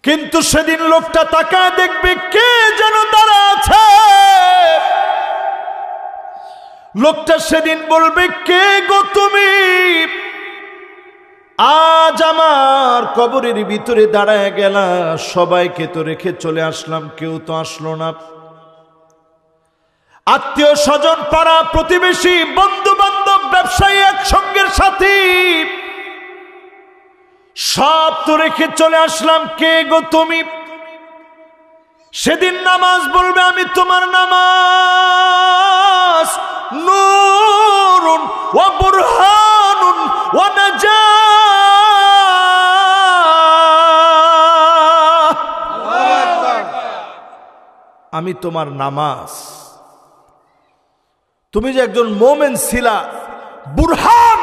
কিন্তু সেদিন লোকটা তাকায় দেখবে কে যেন দাঁড়া আছে। লোকটা সেদিন বলবে, কে গো তুমি? আজ আমার কবরের ভিতরে দাঁড়ায় গেলা, সবাইকে তো রেখে চলে আসলাম, কেউ তো আসলো না। আত্মীয় স্বজন, পাড়া প্রতিবেশী, বন্ধু বান্ধব, ব্যবসায়ী, একসঙ্গের সাথী, সব তো রেখে চলে আসলাম, কে গো তুমি? সেদিন নামাজ বলবে, আমি তোমার নামাজ। নূরুন ওয়া বুরহানুন ওয়া নাজাহ। আমি তোমার নামাজ। তুমি যে একজন মোমেন ছিলা, বুরহান,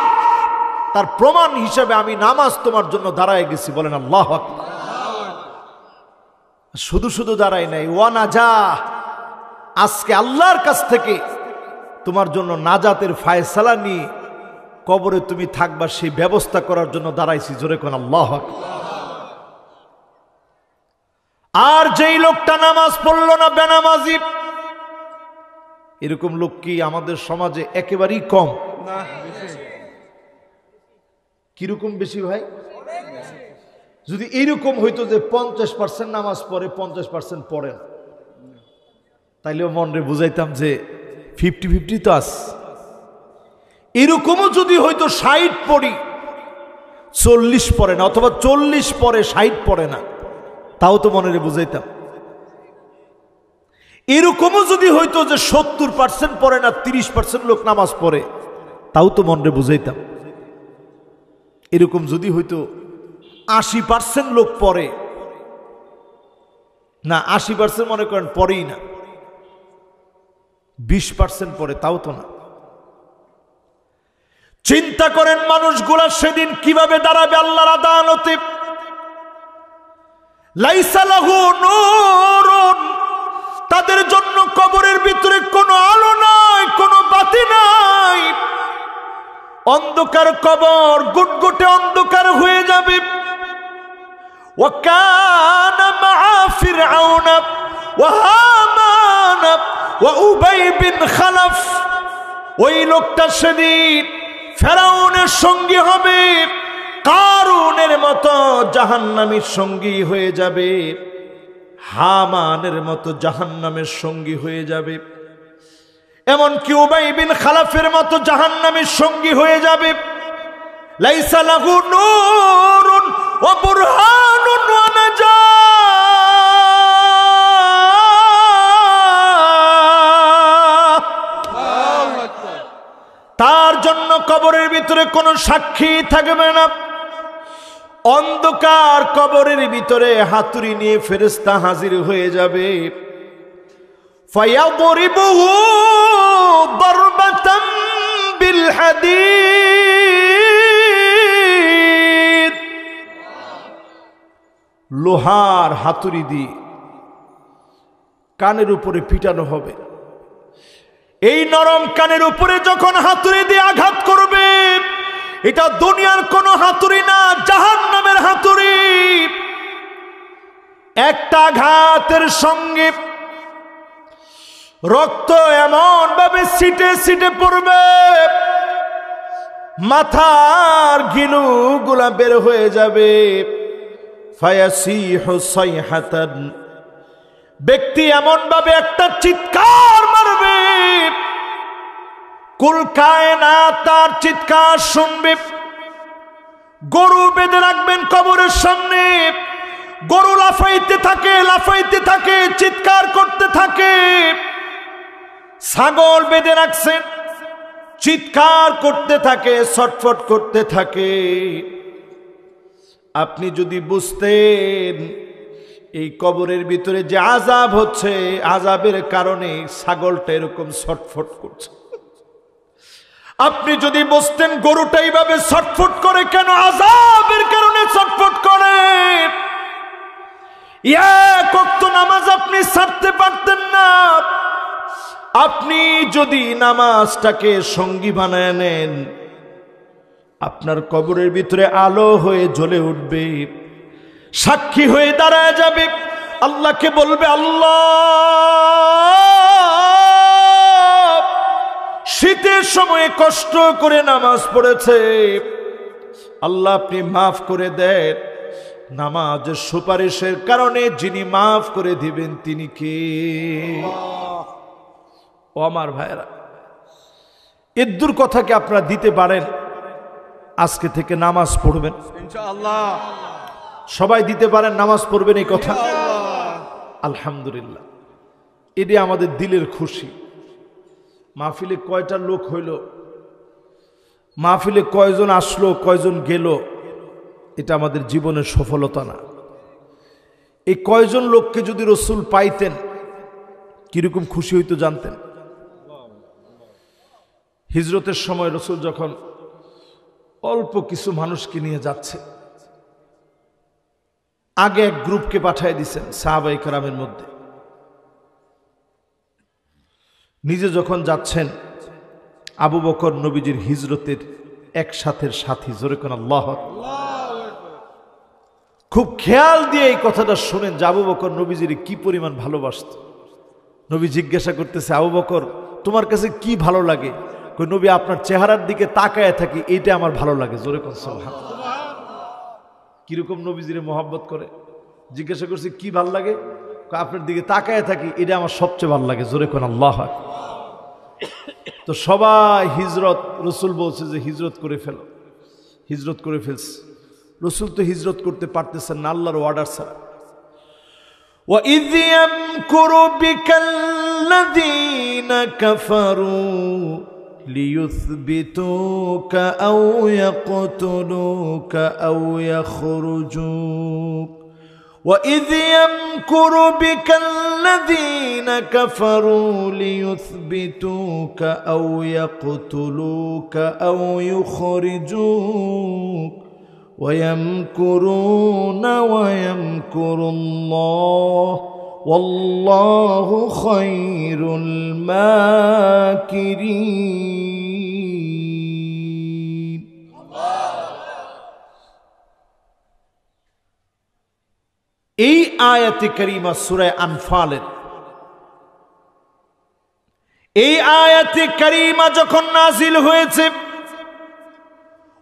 তার প্রমাণ হিসেবে আমি নামাজ তোমার জন্য দাঁড়ায় গেছি। বলেন আল্লাহু আকবার। শুধু শুধু দাঁড়াই নাই, ওয়া নাজাহ, আজকে আল্লাহর কাছ থেকে তোমার জন্য নাজাতের ফায়সালা নিয়ে কবরে তুমি থাকবা, সেই ব্যবস্থা করার জন্য দাঁড়াইছি। জোরে কোন আল্লাহু আকবার। আর যেই লোকটা নামাজ পড়ল না, বেনামাজি, এরকম লোক কি আমাদের সমাজে একেবারেই কম? কিরকম বেশি ভাই? যদি এইরকম হইতো যে 50% নামাজ পড়ে, 50% পড়ে না, তাইলেও মনরে বুঝাইতাম যে 50-50 তো আস। এরকমও যদি হইতো 60 পড়ি, 40 পড়ে না, অথবা 40 পড়ে 60 পড়ে না, তাও তো মনে বুঝাইতাম। এরকমও যদি হইতো যে 70% পড়ে না, 30% লোক নামাজ পড়ে, তাও তো মনে বুঝাইতাম। এরকম যদি হইতো 80% লোক পড়ে না, 80% মনে করেন পড়েই না, 20% পড়ে, তাও তো না। চিন্তা করেন মানুষগুলা সেদিন কিভাবে দাঁড়াবে আল্লাহর আদালতে। লাইসা লাহু নূরুন, তাদের জন্য কবরের ভিতরে কোনো আলো নাই, কোনো বাতি নাই। অন্ধকার কবর, গুটগুটে অন্ধকার হয়ে যাবে। ওয়া কানা মাআ ফিরআউন ওয়া হামান ওয়া উবাই বিন খালাফ। ওই লোকটা সেদিন ফেরাউনের সঙ্গী হবে, কারুনের মতো জাহান্নামীর সঙ্গী হয়ে যাবে, হামানের মতো জাহান্নামের সঙ্গী হয়ে যাবে, এমনকি উবাই বিন খালাফের মতো জাহান্নামের সঙ্গী হয়ে যাবে। লাইসা লাহু নূরুন ওয়া বুরহানুন ওয়া নাজাহ। তার জন্য কবরের ভিতরে কোনো সাক্ষী থাকবে না। অন্ধকার কবরের ভিতরে হাতুড়ি নিয়ে ফেরেশতা হাজির হয়ে যাবে। ফায়াদরিবুহু দারবাতাম বিল হাদিদ। লোহার হাতুড়ি দিয়ে কানের উপরে পিটানো হবে। এই নরম কানের উপরে যখন হাতুড়ি দিয়ে আঘাত করবে, এটা দুনিয়ার কোনো হাতুড়ি না, জাহান্নামের হাতুড়ি। একটা আঘাতের সঙ্গে রক্ত এমন ভাবে ছিটে ছিটে পড়বে, মাথার গিলুগুলা বের হয়ে যাবে। ফায়াসিহু সাইহাতান, ব্যক্তি এমন ভাবে একটা চিৎকার মারবে, কুল কায়নাত তার চিৎকার শুনবে। গরু বেঁধে রাখবেন কবরের সামনে, গরু লাফাইতে থাকে, লাফাইতে থাকে, চিৎকার করতে থাকে। ছাগল বেঁধে রাখছেন, চিৎকার করতে থাকে, ছটফট করতে থাকে। আপনি যদি বুঝতেন এই কবরের ভিতরে যে আযাব হচ্ছে, আযাবের কারণে ছাগলটা এরকম ছটফট করছে, আপনি যদি বুঝতেন গরুটা এইভাবে ছটফট করে কেন, আযাবের কারণে ছটফট করে, এক ওয়াক্ত নামাজ আপনি ছাড়তে পারতেন না। আপনি যদি নামাজটাকে সঙ্গী বানায় নেন, আপনার কবরের ভিতরে আলো হয়ে জ্বলে উঠবে। সাক্ষী হয়ে দাঁড়ায় যাবে, আল্লাহকে বলবে, আল্লাহ শীতের সময়ে কষ্ট করে নামাজ পড়েছে, আল্লাহ আপনি মাফ করে দেন। নামাজের সুপারিশের কারণে যিনি মাফ করে দিবেন তিনি কে? ও আমার ভাইরা, এদ্দুর কথা কি আপনারা দিতে পারেন? আজকে থেকে নামাজ পড়বেন ইনশাআল্লাহ। সবাই দিতে পারেন, নামাজ পড়বেন এই কথা? আলহামদুলিল্লাহ, এটি আমাদের দিলের খুশি। মাহফিলে কয়টা লোক হইল, মাহফিলে কয়জন আসলো কয়জন গেল, এটা আমাদের জীবনের সফলতা না। এই কয়জন লোককে যদি রসুল পাইতেন কিরকম খুশি হইতো জানতেন? হিজরতের সময় রসুল যখন অল্প কিছু মানুষকে নিয়ে যাচ্ছে, আগে এক গ্রুপকে পাঠিয়ে দিয়েছেন সাহাবায়ে কেরামের মধ্যে, নিজে যখন যাচ্ছেন আবু বকর নবীজির হিজরতের একসাথের সাথী। জোরে কোন আল্লাহু আকবার। খুব খেয়াল দিয়ে এই কথাটা শুনেন যে আবু বকর নবীজির কি পরিমাণ ভালোবাসত। নবী জিজ্ঞাসা করতেছে, আবু বকর তোমার কাছে কি ভালো লাগে? কই, নবী আপনার চেহারার দিকে তাকায় থাকি, এইটা আমার ভালো লাগে। জোরে কোন সুবহানাল্লাহ। কিরকম নবীজিরে মহব্বত করে। জিজ্ঞাসা করছে কি ভালো লাগে? আপনার দিকে তাকায় থাকি, এটা আমার সবচেয়ে ভালো লাগে। জোরে কোন আল্লাহু আকবার। তো সবাই হিজরত, রসুল বলছে যে হিজরত করে ফেলো, হিজরত করে ফেলছে। রসুল তো হিজরত করতে পারতেছেন না, আল্লাহর অর্ডার ছাড়া। وَإِذْ يَمْكُرُ بِكَ الَّذِينَ كَفَرُوا لِيُثْبِتُوكَ أَوْ يَقْتُلُوكَ أَوْ يَخْرُجُوكَ وَإِذْ يَمْكُرُ بِكَ الَّذِينَ كَفَرُوا لِيُثْبِتُوكَ أَوْ يَقْتُلُوكَ أَوْ يُخْرِجُوكَ وَيَمْكُرُونَ وَيَمْكُرُ اللَّهُ وَاللَّهُ خَيْرُ الْمَاكِرِينَ। এই আয়াতে কারিমা সূরা আনফালের, এই আয়াতে কারিমা যখন নাজিল হয়েছে,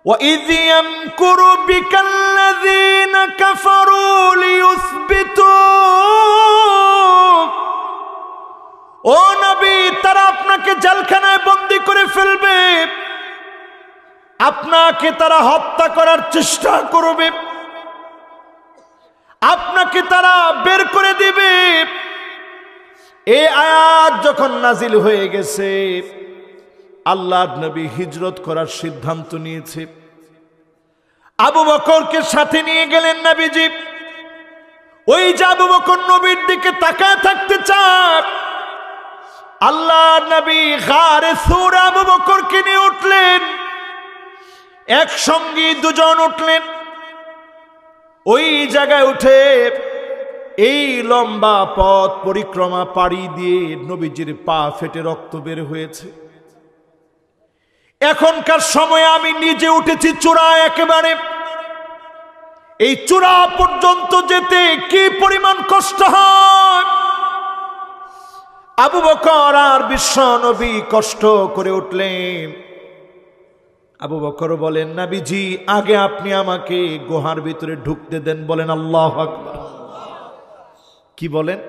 وَإِذْ يَمْكُرُ بِكَ الَّذِينَ كَفَرُوا لِيُثْبِتُوكَ, ও নবী তারা আপনাকে জেলখানায় বন্দী করে ফেলবে, আপনাকে তারা হত্যা করার চেষ্টা করবে, আপনাকে তারা বের করে দিবে। এই আয়াত যখন নাজিল হয়ে গেছে, আল্লাহর নবী হিজরত করার সিদ্ধান্ত নিয়েছে। আবু বকরকে সাথে নিয়ে গেলেন নবীজি। ওই যে আবু বকর নবীর দিকে তাকায় থাকতে চান, আল্লাহর নবী গারে সূরা আবু বকরকে নিয়ে উঠলেন, একসঙ্গে দুজন উঠলেন। ওই জায়গায় উঠে এই লম্বা পথ পরিক্রমা পাড়ি দিয়ে নবীজির পা ফেটে রক্ত বের হয়েছে। এখনকার সময়ে আমি নিজে উঠেছি চূড়া, একেবারে এই চূড়া পর্যন্ত যেতে কি পরিমাণ কষ্ট হয়। আবু বকর আর বিশ্ব নবী কষ্ট করে উঠলেন। আবু বকর বলেন, নবীজি আগে আপনি আমাকে গুহার ভিতরে ঢুকতে দেন। বলেন আল্লাহু আকবার। কি বলেন?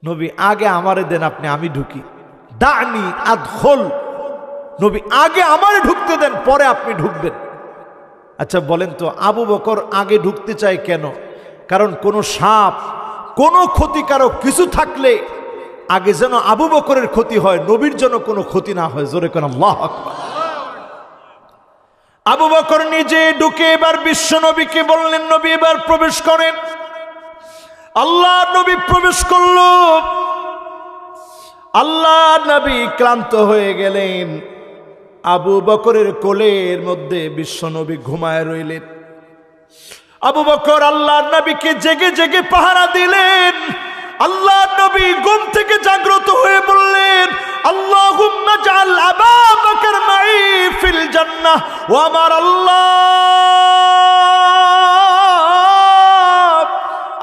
নবী আগে আমারে দেন, আপনি আমি ঢুকি। দানি আদখুল, নবী আগে আমারে ঢুকতে দেন, পরে আপনি ঢুকবেন। আচ্ছা বলেন তো, আবু বকর আগে ঢুকতে চায় কেন? কারণ কোন সাপ, কোন ক্ষতিকারক কিছু থাকলে আগে যেন আবু বকরের ক্ষতি হয়, নবীর জন্য কোনো ক্ষতি না হয়। জোরে কোন আল্লাহু আকবার। আবু বকর নিজে ঢুকে এবার বিশ্ব নবীকে বললেন, নবী এবার প্রবেশ করেন। আল্লাহ নবী প্রবেশ করল। আল্লাহ নবী ক্লান্ত হয়ে গেলেন। আবু বকরের কোলের মধ্যে বিশ্ব নবী ঘুমায় রইলেন। আবু বকর আল্লাহ নবীকে জেগে জেগে পাহারা দিলেন। আল্লাহ নবী ঘুম থেকে জাগ্রত হয়ে বললেন, আল্লাহুম্মা জাআল আবু বকর মাই ফিল জান্নাহ। ও আমার আল্লাহ,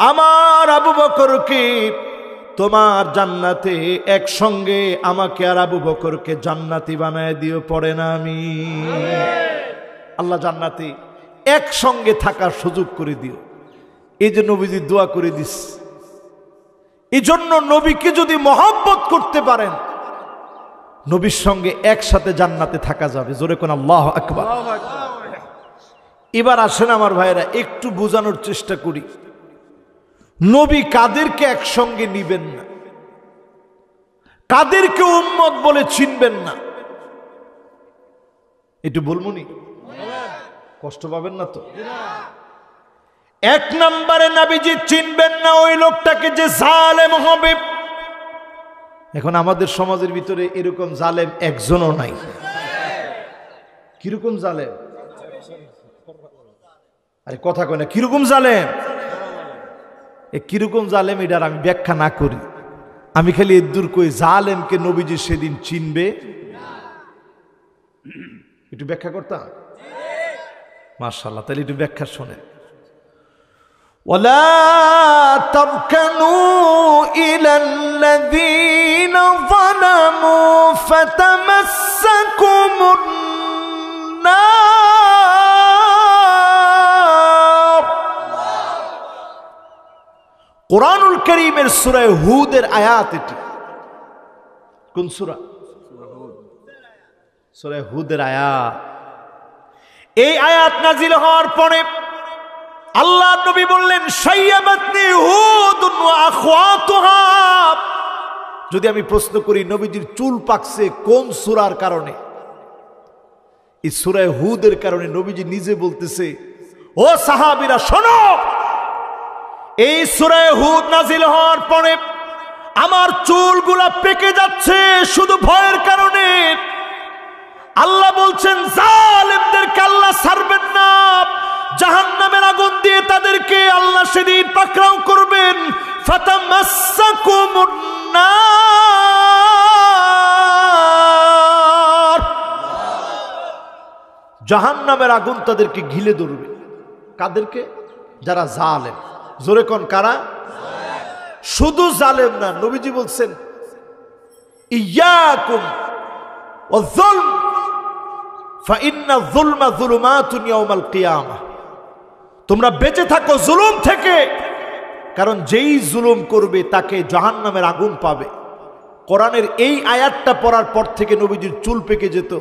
আমার আবু বকরকে তোমার জান্নাতে একসঙ্গে আমাকে আর আবু বকরকে জান্নাতি বানায় দিও, পড়ে না আমি আল্লাহ জান্নাতে একসঙ্গে থাকার সুযোগ করে দিও। এই যে নবীজি দোয়া করে দিস, এই জন্য নবীকে যদি মহব্বত করতে পারেন নবীর সঙ্গে একসাথে জান্নাতে থাকা যাবে। জোরে কোন আল্লাহু আকবার। এবার আসেন আমার ভাইরা, একটু বোঝানোর চেষ্টা করি নবী কাদেরকে একসঙ্গে নিবেন না, কাদেরকে উম্মত বলে চিনবেন না, একটু বলবনি, কষ্ট পাবেন না তো? এক নম্বরে নবীজি চিনবেন না ওই লোকটাকে যে জালেম হবে। এখন আমাদের সমাজের ভিতরে এরকম জালেম একজনও নাই। কিরকম জালেম? আরে কথা কয় না, কিরকম জালেম? কিরকম জালেম এটার আমি ব্যাখ্যা না করি, আমি খালি এদুর কই জালেমকে নবীজি সেদিন চিনবে। একটু ব্যাখ্যা করতাম, মাশাআল্লাহ। তাহলে একটু ব্যাখ্যা শোনেন। ولا تركنوا إلى الذين ظلموا فتمسكم النار। কুরআনুল কারীমের সূরা হুদের আয়াত এটি। কোন সূরা? সূরা হুদের আয়াত। এই আয়াত নাযিল হওয়ার পরে আল্লাহ নবী বললেন শাইয়াবাতনি হুদুন ওয়া আখওয়াতুহা। যদি আমি প্রশ্ন করি নবীজির চুল পাকছে কোন সূরার কারণে? এই সূরা হুদের কারণে। নবীজি নিজে বলতেছে, ও সাহাবীরা শোনো, এই সূরা হুদ নাযিল হওয়ার পরে আমার চুলগুলা পেকে যাচ্ছে শুধু ভয়ের কারণে। আল্লাহ বলছেন জালেমদেরকে আল্লাহ ছাড়বেন না, জাহান্নামের আগুন দিয়ে তাদেরকে আল্লাহ সেদিন পাকড়াও করবেন। ফাতামাসসাকুমুন নার, জাহান্নামের আগুন তাদেরকে ঘিরে ধরবে। কাদেরকে? যারা জালেম। জোরে কোন কারা? শুধু জালেম না, নবীজি বলছেন ইয়াকুম ওয়ায-যুলম ফাইন্না যুলমা যুলুমাতুন ইয়াউমাল কিয়ামাহ। তোমরা বেঁচে থাকো জুলুম থেকে, কারণ যেই জুলুম করবে তাকে জাহান্নামের আগুন পাবে। কোরআনের এই আয়াতটা পড়ার পর থেকে নবীজির চুল পেকে যেত,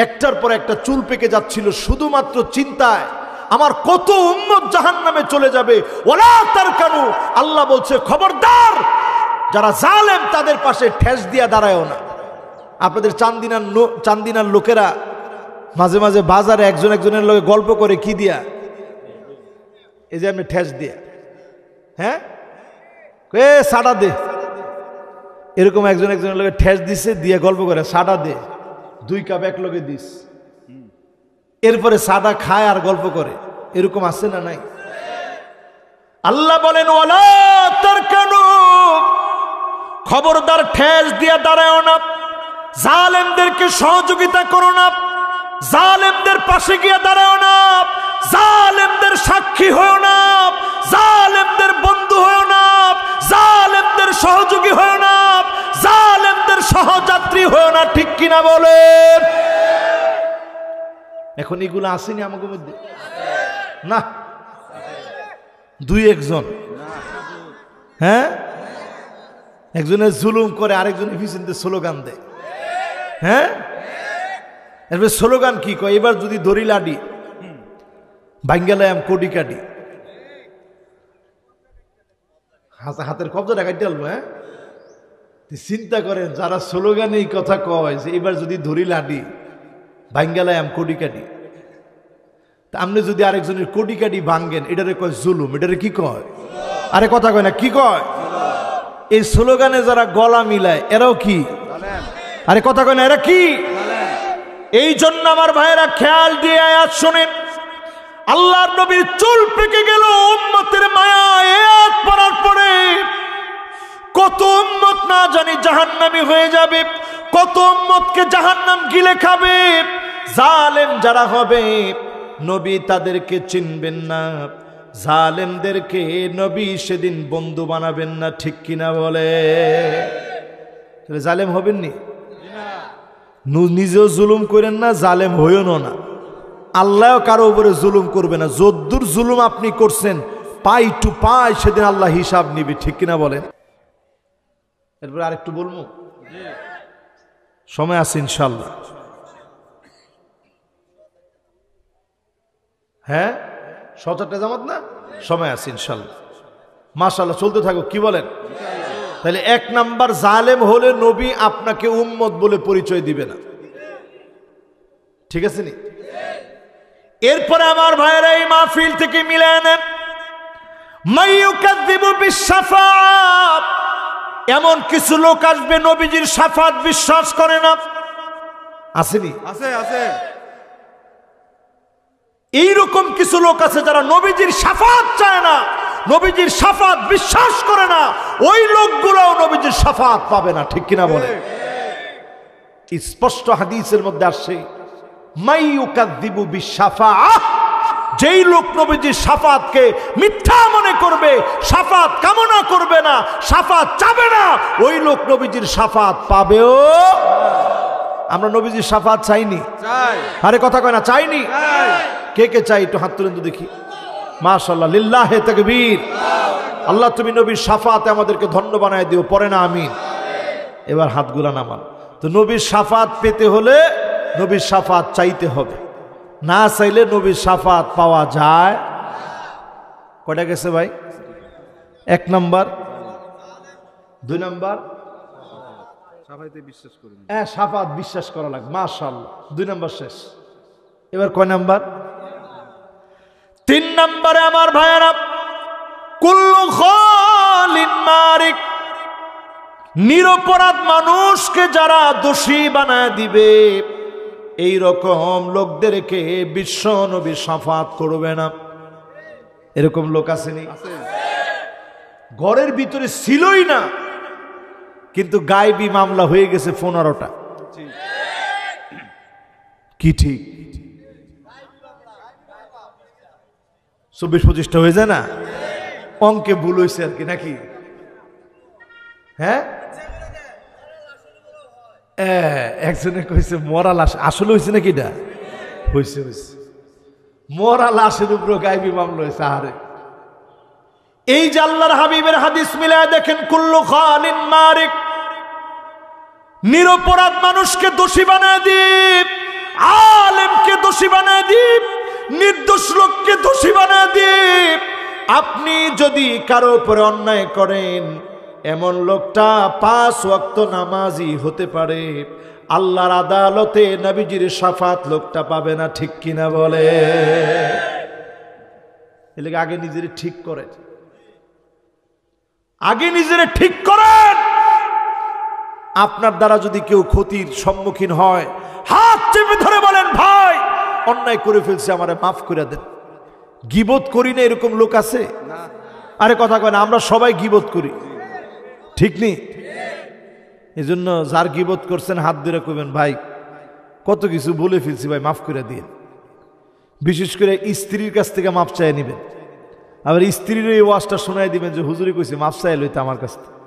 একটার পর একটা চুল পেকে যাচ্ছিল শুধুমাত্র চিন্তায় আমার কত উম্মত জাহান্নামে চলে যাবে। ওয়ালা তারকানু, আল্লাহ বলছে খবরদার যারা জালেম তাদের পাশে ঠেস দিয়া দাঁড়ায়ও না। আপনাদের চান্দিনার লোকেরা মাঝে মাঝে বাজারে একজন একজনের লগে গল্প করে কি দিয়া? এই যে আমি ঠেস দিয়া, হ্যাঁ এ সাড়া দে, এরকম একজন একজনের লগে ঠেস দিছে দিয়ে গল্প করে সাড়া দে, 2 কাপ এক লগে দিস, এরপরে সাদা খায় আর গল্প করে। এরকম আছে না নাই? আল্লাহ বলেন ওয়ালা তারকানু, খবরদার ঠেস দিয়া দাঁড়ায়ও না, জালেমদেরকে সহযোগিতা করো না, জালেমদের পাশে গিয়ে দাঁড়ায়ও না, জালেমদের সাক্ষী হয়েও না, জালেমদের বন্ধু হয়েও না, জালেমদের সহযোগী হয়েও না, জালেমদের সহযাত্রী হয়েও না। ঠিক কিনা বলেন? এখন এগুলো আসেনি আমাদের মধ্যে না? 2-1 জন, হ্যাঁ, একজনের জুলুম করে আরেকজনের পিছনে স্লোগান দেয়, হ্যাঁ। এরপরে স্লোগান কি কয়? এবার যদি দড়ি লাডি বাঙ্গালায়াম কোটি কাটি, হাতের কবজাটা কাটতে আলবো। হ্যাঁ, চিন্তা করেন যারা স্লোগানে এই কথা কয় যে এবার যদি দড়ি লাডি বাঙ্গালায়াম কোটি কাটি, তা আপনি যদি আরেকজনের কোটি কাটি ভাঙ্গেন, এটারে কয় জুলুম। এটারে কি কয়? আরে কথা কয় না, কি কয়? এই স্লোগানে যারা গলা মিলায় এরাও কি? আরে কথা কয় না, এরা কি? এই জন্য আমার ভাইয়েরা খেয়াল দিয়ে আয়াত শোনেন। আল্লাহর নবীর চুল পেকে গেল উম্মতের মায়া। আয়াত পড়ার পরে কত উম্মত না জানি জাহান্নামী হয়ে যাবে, কত উম্মতকে জাহান্নাম গিলে খাবে। জালেম যারা হবে নবী তাদেরকে চিনবেন না, জালেমদেরকে নবী সেদিন বন্ধু বানাবেন না, ঠিক কিনা বলে? জালেম হবেন নি? নিজেও জুলুম করেন না, জালেম হইও না। আল্লাহ কারো উপরে জুলুম করবে না। যদ্দুর জুলুম আপনি করছেন পাই টু পাই সেদিন আল্লাহ হিসাব নিবে, ঠিক কিনা বলেন? এরপর আরেকটু বলবো, সময় আছে ইনশাল্লাহ। হ্যাঁ, ৭:০০ জামাত না, সময় আছে ইনশাল্লাহ। মাশাআল্লাহ, চলতে থাকো, কি বলেন? তাহলে ১ নাম্বার, জালেম হলে নবী আপনাকে উম্মত বলে পরিচয় দিবে না, ঠিক আছে নি? এরপরে আমার ভাইয়েরা এই মাহফিল থেকে মিলে নেন, মাইয়ুকাযযিবু বিশ-শাফাআত, এমন কিছু লোক আসবে নবীজির শাফাত বিশ্বাস করে না, আসেনি? আছে আছে। এইরকম কিছু লোক আছে যারা নবীজির শাফাত চায় না, নবীজির শাফাত বিশ্বাস করে না। ওই লোকগুলোও নবীজির শাফাত পাবে না, ঠিক কিনা বলে? স্পষ্ট হাদিসের মধ্যে আসছে, মাইয়ুকাযযিবু বিশ-শাফাআহ, যেই লোক নবীজির শাফাতকে মিথ্যা মনে করবে, শাফাত কামনা করবে না, শাফাত চাবে না, ওই লোক নবীজির শাফাত পাবেও। আমরা নবীজির শাফাত চাইনি? চাই। আরে কথা কয় না, চাইনি? কে কে চাই? একটু হাত তুলেন তো দেখি। মাশাআল্লাহ, লিল্লাহে তাকবীর। আল্লাহ তুমি নবীর শাফাতে আমাদেরকে ধন্য বানায় দিও, পরে না আমিন। এবার হাতগুলা নামান। তো নবীর শাফাত পেতে হলে নবীর শাফাত চাইতে হবে, না চাইলে নবীর শাফাত পাওয়া যায়। কয়টা গেছে ভাই? ১ নাম্বার, ২ নাম্বার শাফাতে বিশ্বাস করি না। হ্যাঁ, শাফাত বিশ্বাস করা লাগবে, মাশাআল্লাহ। ২ নাম্বার শেষ। এবার কয় নাম্বার? ৩ নাম্বারে আমার ভাইয়েরা, কুল্লু খালিন মারিক, নিরপরাধ মানুষকে যারা দোষী বানায় দিবে, এই রকম লোকদেরকে বিশ্ব নবী শাফাত করবে না। এরকম লোক আসেনি? ঘরের ভিতরে ছিলই না, কিন্তু গায়েবী মামলা হয়ে গেছে ১৫টা, কি ঠিক? ২৪-২৫টা হয়ে যায় না? অঙ্কে ভুল হয়েছে আর কি, নাকি? হ্যাঁ, একজনে কইছে মরা লাশ, আসলে হয়েছে নাকি? এটা হয়েছে, হয়েছে। মরা লাশের উপর গায়েবী মামলা হয়েছে। আরে এই যে আল্লাহর হাবিবের হাদিস মিলায় দেখেন, কুল্লু খালিন মারিক, নিরপরাধ মানুষকে দোষী বানায় দিপ, আলেমকে দোষী বানায় দিপ, নির্দোষ লোককে দোষী বানায় দিপ। আপনি যদি কারো উপরে অন্যায় করেন, এমন লোকটা ৫ ওয়াক্ত নামাজি হতে পারে, আল্লাহর আদালতে নবীজির শাফাত লোকটা পাবে না, ঠিক কিনা বলে? এর লাগি আগে নিজের ঠিক করেন, আগে নিজের ঠিক করেন। আপনার দ্বারা যদি কেউ ক্ষতির সম্মুখীন হয়, হাত চেপে ধরে বলেন, ভাই অন্যায় করে ফেলছে, আমারে মাফ করে দেন। গীবত করি না এরকম লোক আছে? আরে কথা কয় না, আমরা সবাই গীবত করি, ঠিক নেই? এই জন্য যার গীবত করছেন হাত ধরে কইবেন, ভাই কত কিছু বলে ফেলছি, ভাই মাফ করে দিন। বিশেষ করে স্ত্রীর কাছ থেকে মাফ চাই নিবেন। আবার স্ত্রীর এই ওয়াজটা শোনাই দিবেন যে হুজুরি কইছে মাফ চাই লইতে আমার কাছ থেকে।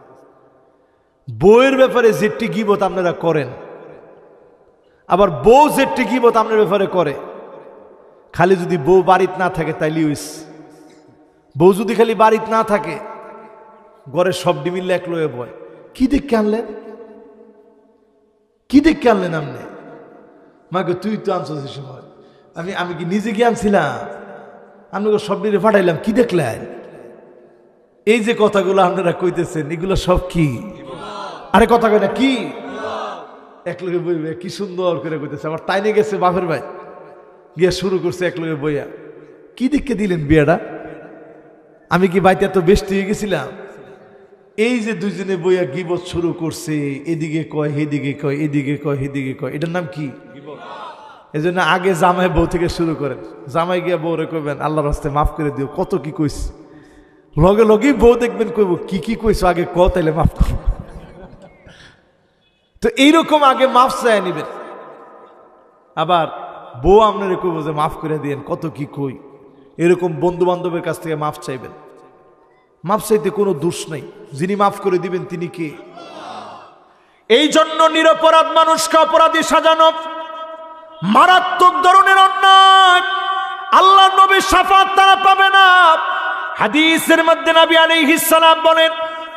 বউয়ের ব্যাপারে যেটি গীবত আপনারা করেন, আবার বউ যেটি গীবত আপনার ব্যাপারে করে, খালি যদি বউ বাড়িতে না থাকে তাইলে হইছে। বউ যদি খালি বাড়িতে না থাকে, ঘরের সব ডিমিল্লা এক লয়ে বয়, কি দেখে আনলেন, কি দেখে আনলেন আপনি? মাকে তুই তো আনছিস এই সময়, আমি কি নিজে গিয়ে আনছিলাম? আপনাকে সব ডিরে পাঠাইলাম, কি দেখলেন? এই যে কথাগুলো আপনারা কইতেছেন, এগুলো সব কি? আরে কথা কয় না, কি এক লোকে বইবে, কি সুন্দর করে কইতেছে। আবার তাইনে গেছে বাপের ভাই, গিয়া শুরু করছে এক লোকে বইয়া, কি দেখে দিলেন বিয়াটা? আমি কি বাইতে এত বেস্ট হয়ে গেছিলাম? এই যে দুইজনে বইয়া গিবত শুরু করছে, এদিকে কয় হেদিকে কয়, এদিকে কয় হেদিকে কয়, এটার নাম কি? এই জন্য আগে জামাই বউ থেকে শুরু করেন। জামাই গিয়া বউরে কইবেন, আল্লাহর রাস্তায় মাফ করে দিও, কত কি কইস। লগে লগেই বউ দেখবেন কইব, কি কি কইস আগে ক, তাইলে মাফ কর। তো এইরকম আগে মাফ চাই নিবেন। আবার বউ আপনারা কইব যে মাফ করে দিয়েন, কত কি কই, এরকম বন্ধু বান্ধবের কাছ থেকে মাফ চাইবেন। মাফ চাইতে কোনো দোষ নেই, যিনি মাফ করে দিবেন তিনি কে? এই জন্য নিরপরাধ মানুষকে অপরাধী সাজানো মারাত্মক ধরনের অন্যায়। আল্লাহ নবীর শাফাত তারা পাবে না। হাদিসের মধ্যে নবী আলাইহিস সালাম বলেন,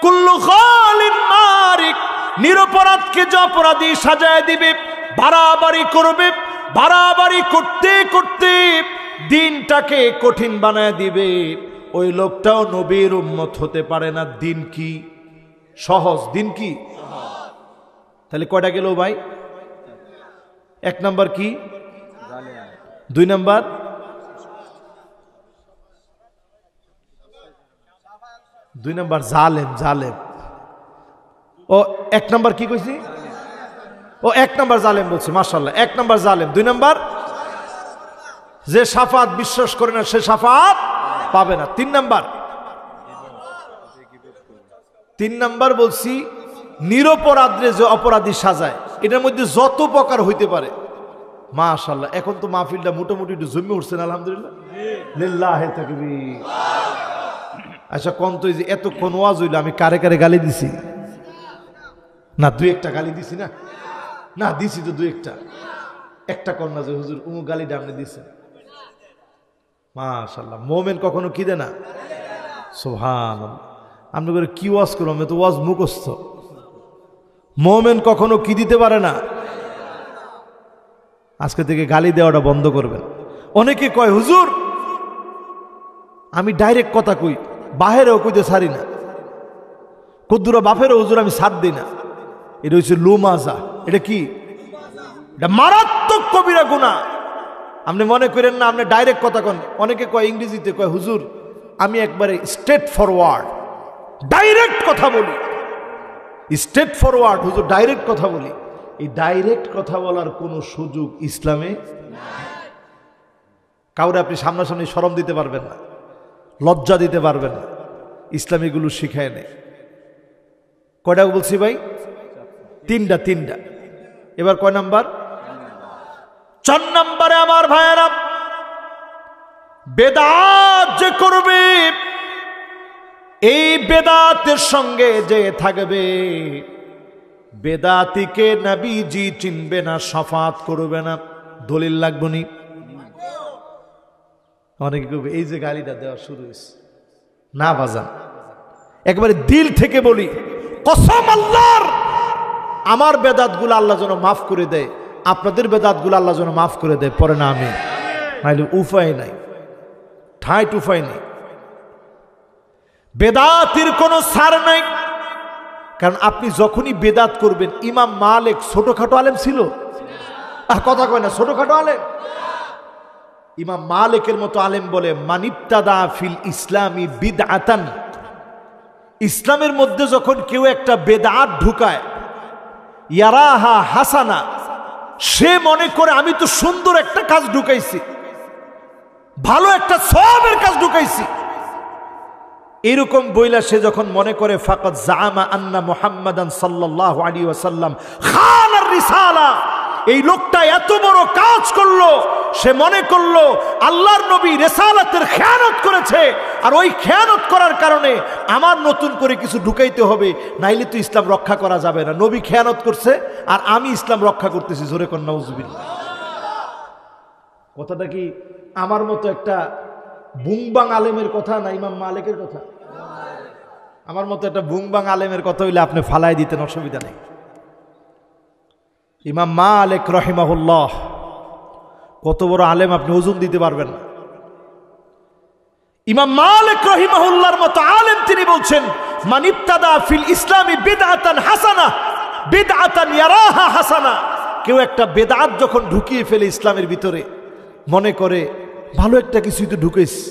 কুল্লু খালিন মারিক, নিরপরাধকে যে অপরাধী সাজায় দিবে, বাড়াবাড়ি করবে, বাড়াবাড়ি করতে করতে দিনটাকে কঠিন বানায় দিবে, ওই লোকটাও নবীর উম্মত হতে পারে না। দিন কি সহজ? দিন কি? তাহলে কয়টা গেল ভাই? 1 নাম্বার কি? 2 নাম্বার জালেম। জালেম। ও 1 নাম্বার কি কইছি? ও 1 নাম্বার জালেম বলছি, মাশাআল্লাহ। 1 নাম্বার জালেম। 2 নাম্বার যে শাফাত বিশ্বাস করে না সে শাফাত পাবে না। 3 নাম্বার বলছি নিরপরাধরে যে অপরাধী সাজায়, এটার মধ্যে যত প্রকার হইতে পারে। মাশাআল্লাহ, এখন তো মাহফিলটা মোটামুটি একটু জমে উঠছেন, আলহামদুলিল্লাহ, লিল্লাহি তাকবীর। আচ্ছা কোন তো যে এতক্ষণ ওয়াজ হইল, আমি কারে কারে গালি দিছি? না 2-1টা গালি দিছি না? না দিছি তো 2-1টা। একটা কন্যা যে হুজুর উমুক গালিটা আপনি দিছেন। মাশাআল্লাহ, মোমেন কখনো কি দেয় না? সুবহানাল্লাহ। আপনি করে কি ওয়াজ করো? আমি তো ওয়াজ মুখস্থ। মোমেন কখনো কি দিতে পারে না। আজকে থেকে গালি দেওয়াটা বন্ধ করবেন। অনেকে কয় হুজুর আমি ডাইরেক্ট কথা কই, বাহিরেও কইতে ছাড়ি না, কদ্দুরা বাপেরও হুজুর আমি ছাড় দিই না। এটা হচ্ছে লুমাজা। এটা কি? এটা মারাত্মক কবিরা গুনাহ। আপনি মনে করেন না আপনি ডাইরেক্ট কথা কন। অনেকে কয় ইংরেজিতে কয় হুজুর আমি একবারে স্ট্রেট ফরওয়ার্ড, ডাইরেক্ট কথা বলি। স্ট্রেট ফরওয়ার্ড হুজুর, ডাইরেক্ট কথা বলি। এই ডাইরেক্ট কথা বলার কোনো সুযোগ ইসলামে কাউরে আপনি সামনাসামনি শরম দিতে পারবেন না, লজ্জা দিতে পারবেন না। ইসলাম এগুলো শিখায় নেই। কয়টা বলছি ভাই? 3টা। এবার কয় নাম্বার? 4 নাম্বারে আমার ভাইয়েরা, বেদাত যে করবে, এই বেদাতের সঙ্গে যে থাকবে, বেদাতিকে নবীজি চিনবে না, শাফাত করবে না। দলিল লাগবে নি? অনেকে কবে এই যে গালিটা দেওয়া শুরু হয়েছে, না বাজান, একবারে দিল থেকে বলি, কসম আল্লাহর, আমার বেদাতগুলো আল্লাহ যেন মাফ করে দেয়, আপনাদের বেদাতগুলো আল্লাহ যেন মাফ করে দেয়। পরে না আমি, নাইলে উপায় নাই, ঠাইট উপায় নেই। বেদাতির কোনো ছাড় নাই। কারণ আপনি যখনই বেদাত করবেন, ইমাম মালিক ছোটখাটো আলেম ছিল? কথা কয় না, ছোটখাটো আলেম। ইমাম মালিকের মতো আলেম বলে, মানিবতাদা ফিল ইসলামি বিদআতান, ইসলামের মধ্যে যখন কেউ একটা বেদাত ঢুকায়, ইয়ারাহা হাসানা, সে মনে করে আমি তো সুন্দর একটা কাজ ঢুকাইছি, ভালো একটা সওয়াবের কাজ ঢুকাইছি, এরকম বইলা সে যখন মনে করে, ফাকাদ জাআমা আন্না মুহাম্মাদান সাল্লাল্লাহু আলাইহি ওয়াসাল্লাম খানার রিসালা, এই লোকটা এত বড় কাজ করলো, সে মনে করলো আল্লাহর নবী রিসালাতের খেয়ানত করেছে, আর ওই খেয়ানত করার কারণে আমার নতুন করে কিছু ঢুকাইতে হবে, নাইলে তো ইসলাম রক্ষা করা যাবে না। নবী খেয়ানত করছে আর আমি ইসলাম রক্ষা করতেছি। জোরে কোন নাউজুবিল্লাহ। কথাটা কি আমার মতো একটা বুংবাং আলেমের কথা না ইমাম মালিকের কথা? আমার মতো একটা বুংবাং আলেমের কথা হইলে আপনি ফালাই দিতেন, অসুবিধা নেই। ইমাম মালিক রহিমাহুল্লাহ কত বড় আলেম, আপনি ওজন দিতে পারবেন না। ইমাম মালিক রহিমাহুল্লাহর মতো আলেম তিনি বলছেন, মান ইবতাদা ফিল ইসলামি বিদআতান হাসানা বিদআতান ইয়ারাহা হাসানা, কেউ একটা বেদাত যখন ঢুকিয়ে ফেলে ইসলামের ভিতরে, মনে করে ভালো একটা কিছুই তো ঢুকেছে,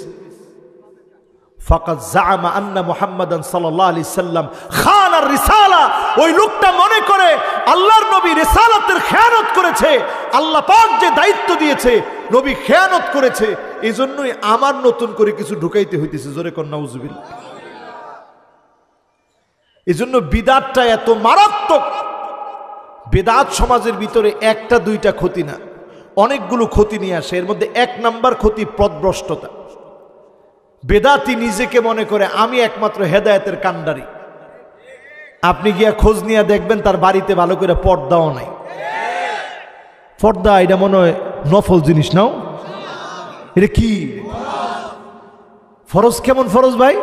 ফাকাদ জাআমা আন্না মুহাম্মাদান সাল্লাল্লাহু আলাইহি সাল্লাম খানার রিসালা, ওই লোকটা মনে করে আল্লাহর নবী রিসালাতের খেয়ানত করেছে, আল্লাহ পাক যে দায়িত্ব দিয়েছে নবী খেয়ানত করেছে, এজন্যই আমার নতুন করে কিছু ঢুকাইতে হইতেছে। জোরে কোন নাউজুবিল্লাহ। এজন্য বিদআতটা এত মারাত্মক। বেদাত সমাজের ভিতরে 1টা 2টা ক্ষতি না, অনেকগুলো ক্ষতি নিয়ে আসে। এর মধ্যে 1 নাম্বার ক্ষতি পথভ্রষ্টতা। বেদাতি নিজেকে মনে করে আমি একমাত্র হেদায়েতের কাণ্ডারি। আপনি গিয়া খোঁজ নিয়ে দেখবেন তার বাড়িতে ভালো করে পর্দাও নাই। পর্দা এটা মনে হয় নফল জিনিস নাও, এটা কি ফরজ? কেমন ফরজ ভাই?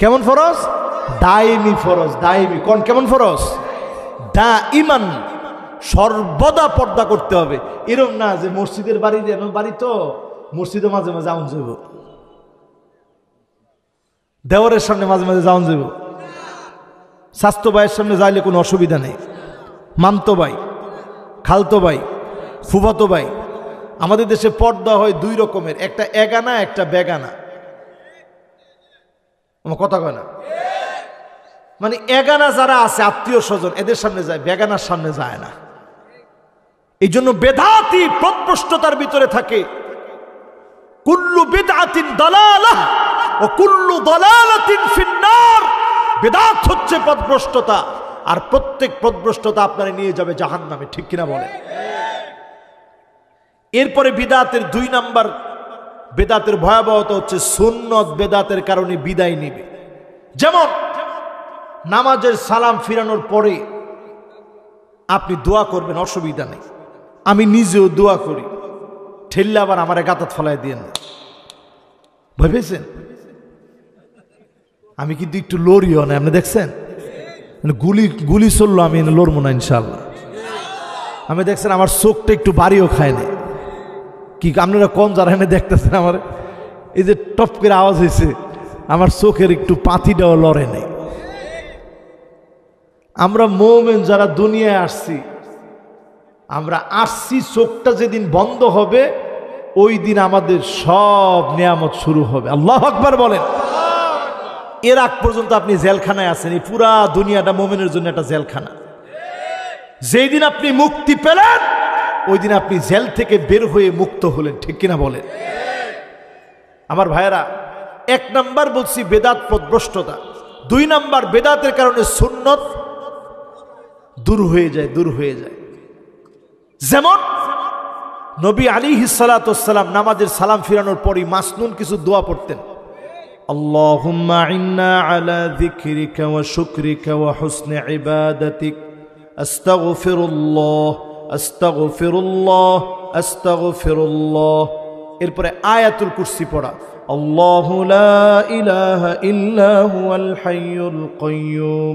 কেমন ফরজ? দাইমি ফরজ। দাইমি কোন কেমন ফরজ? দা ইমান, সর্বদা পর্দা করতে হবে। এরকম না যে মসজিদের বাড়ি বাড়ি তো মসজিদে মাঝে মাঝে আউন যাব, দেওয়ারের সামনে মাঝে মাঝে যাওন যাব, স্বাস্থ্য ভাইয়ের সামনে যাইলে কোনো অসুবিধা নেই। মামতো ভাই, খালতো ভাই, ফুফাতো ভাই। আমাদের দেশে পর্দা হয় দুই রকমের, একটা এগানা, একটা বেগানা। আমার কথা কয় না? মানে এগানা যারা আছে আত্মীয় স্বজন এদের সামনে যায়, বেগানার সামনে যায় না। এই জন্য বেদাতি পথভ্রষ্টতার ভিতরে থাকে। কুল্লু বিদআতিন দালালাহ ও কুল্লু দালালাতিন ফিন্নার। বেদাত হচ্ছে পথভ্রষ্টতা, আর প্রত্যেক পথভ্রষ্টতা আপনারে নিয়ে যাবে জাহান্নামে। ঠিক কিনা বলেন? এরপরে বিদাতের 2 নাম্বার বেদাতের ভয়াবহতা হচ্ছে সুন্নত বেদাতের কারণে বিদায় নিবে। যেমন নামাজের সালাম ফিরানোর পরে আপনি দোয়া করবেন, অসুবিধা নেই। আমি নিজেও দোয়া করি, ঠেললে আবার আমারে গাতাত ফলাই দিয়ে না। ভয় পেয়েছেন? আমি কিন্তু একটু লড়িও না, আপনি দেখছেন গুলি গুলি চললো, আমি লড়বো না ইনশাল্লাহ। আমি দেখছেন আমার চোখটা একটু বাড়িও খায় না। কি আপনারা কোন যারা এনে দেখতেছেন আমার এই যে টপ করে আওয়াজ হয়েছে, আমার চোখের একটু পাতিটাও লড়ে নেই। আমরা মুমিন যারা দুনিয়ায় আসছি, আমরা আসছি চোখটা যেদিন বন্ধ হবে ওই দিন আমাদের সব নিয়ামত শুরু হবে। আল্লাহু আকবার বলেন। এর আগ পর্যন্ত আপনি জেলখানায় আছেন। এই পুরা দুনিয়াটা মুমিনের জন্য একটা জেলখানা। যেই দিন আপনি মুক্তি পেলেন ওই দিন আপনি জেল থেকে বের হয়ে মুক্ত হলেন। ঠিক কিনা বলেন? আমার ভাইয়েরা, 1 নাম্বার বলছি বেদাত পথভ্রষ্টতা। 2 নাম্বার বেদাতের কারণে সুন্নত দূর হয়ে যায়, দূর হয়ে যায়। যেমন নবী আলাইহিস সালাতু ওয়াস সালাম নামাজের সালাম ফিরানোর পরই মাসনুন কিছু দোয়া পড়তেন। আল্লাহুম্মা ইন্না আলা যিকরিকা ওয়া শুকরিকা ওয়া হুসনি ইবাদাতিক আস্তাগফিরুল্লাহ আস্তাগফিরুল্লাহ আস্তাগফিরুল্লাহ। এরপরে আয়াতুল কুরসি পড়া। আল্লাহু লা ইলাহা ইল্লা হুয়াল হাইয়ুল কাইয়্যুম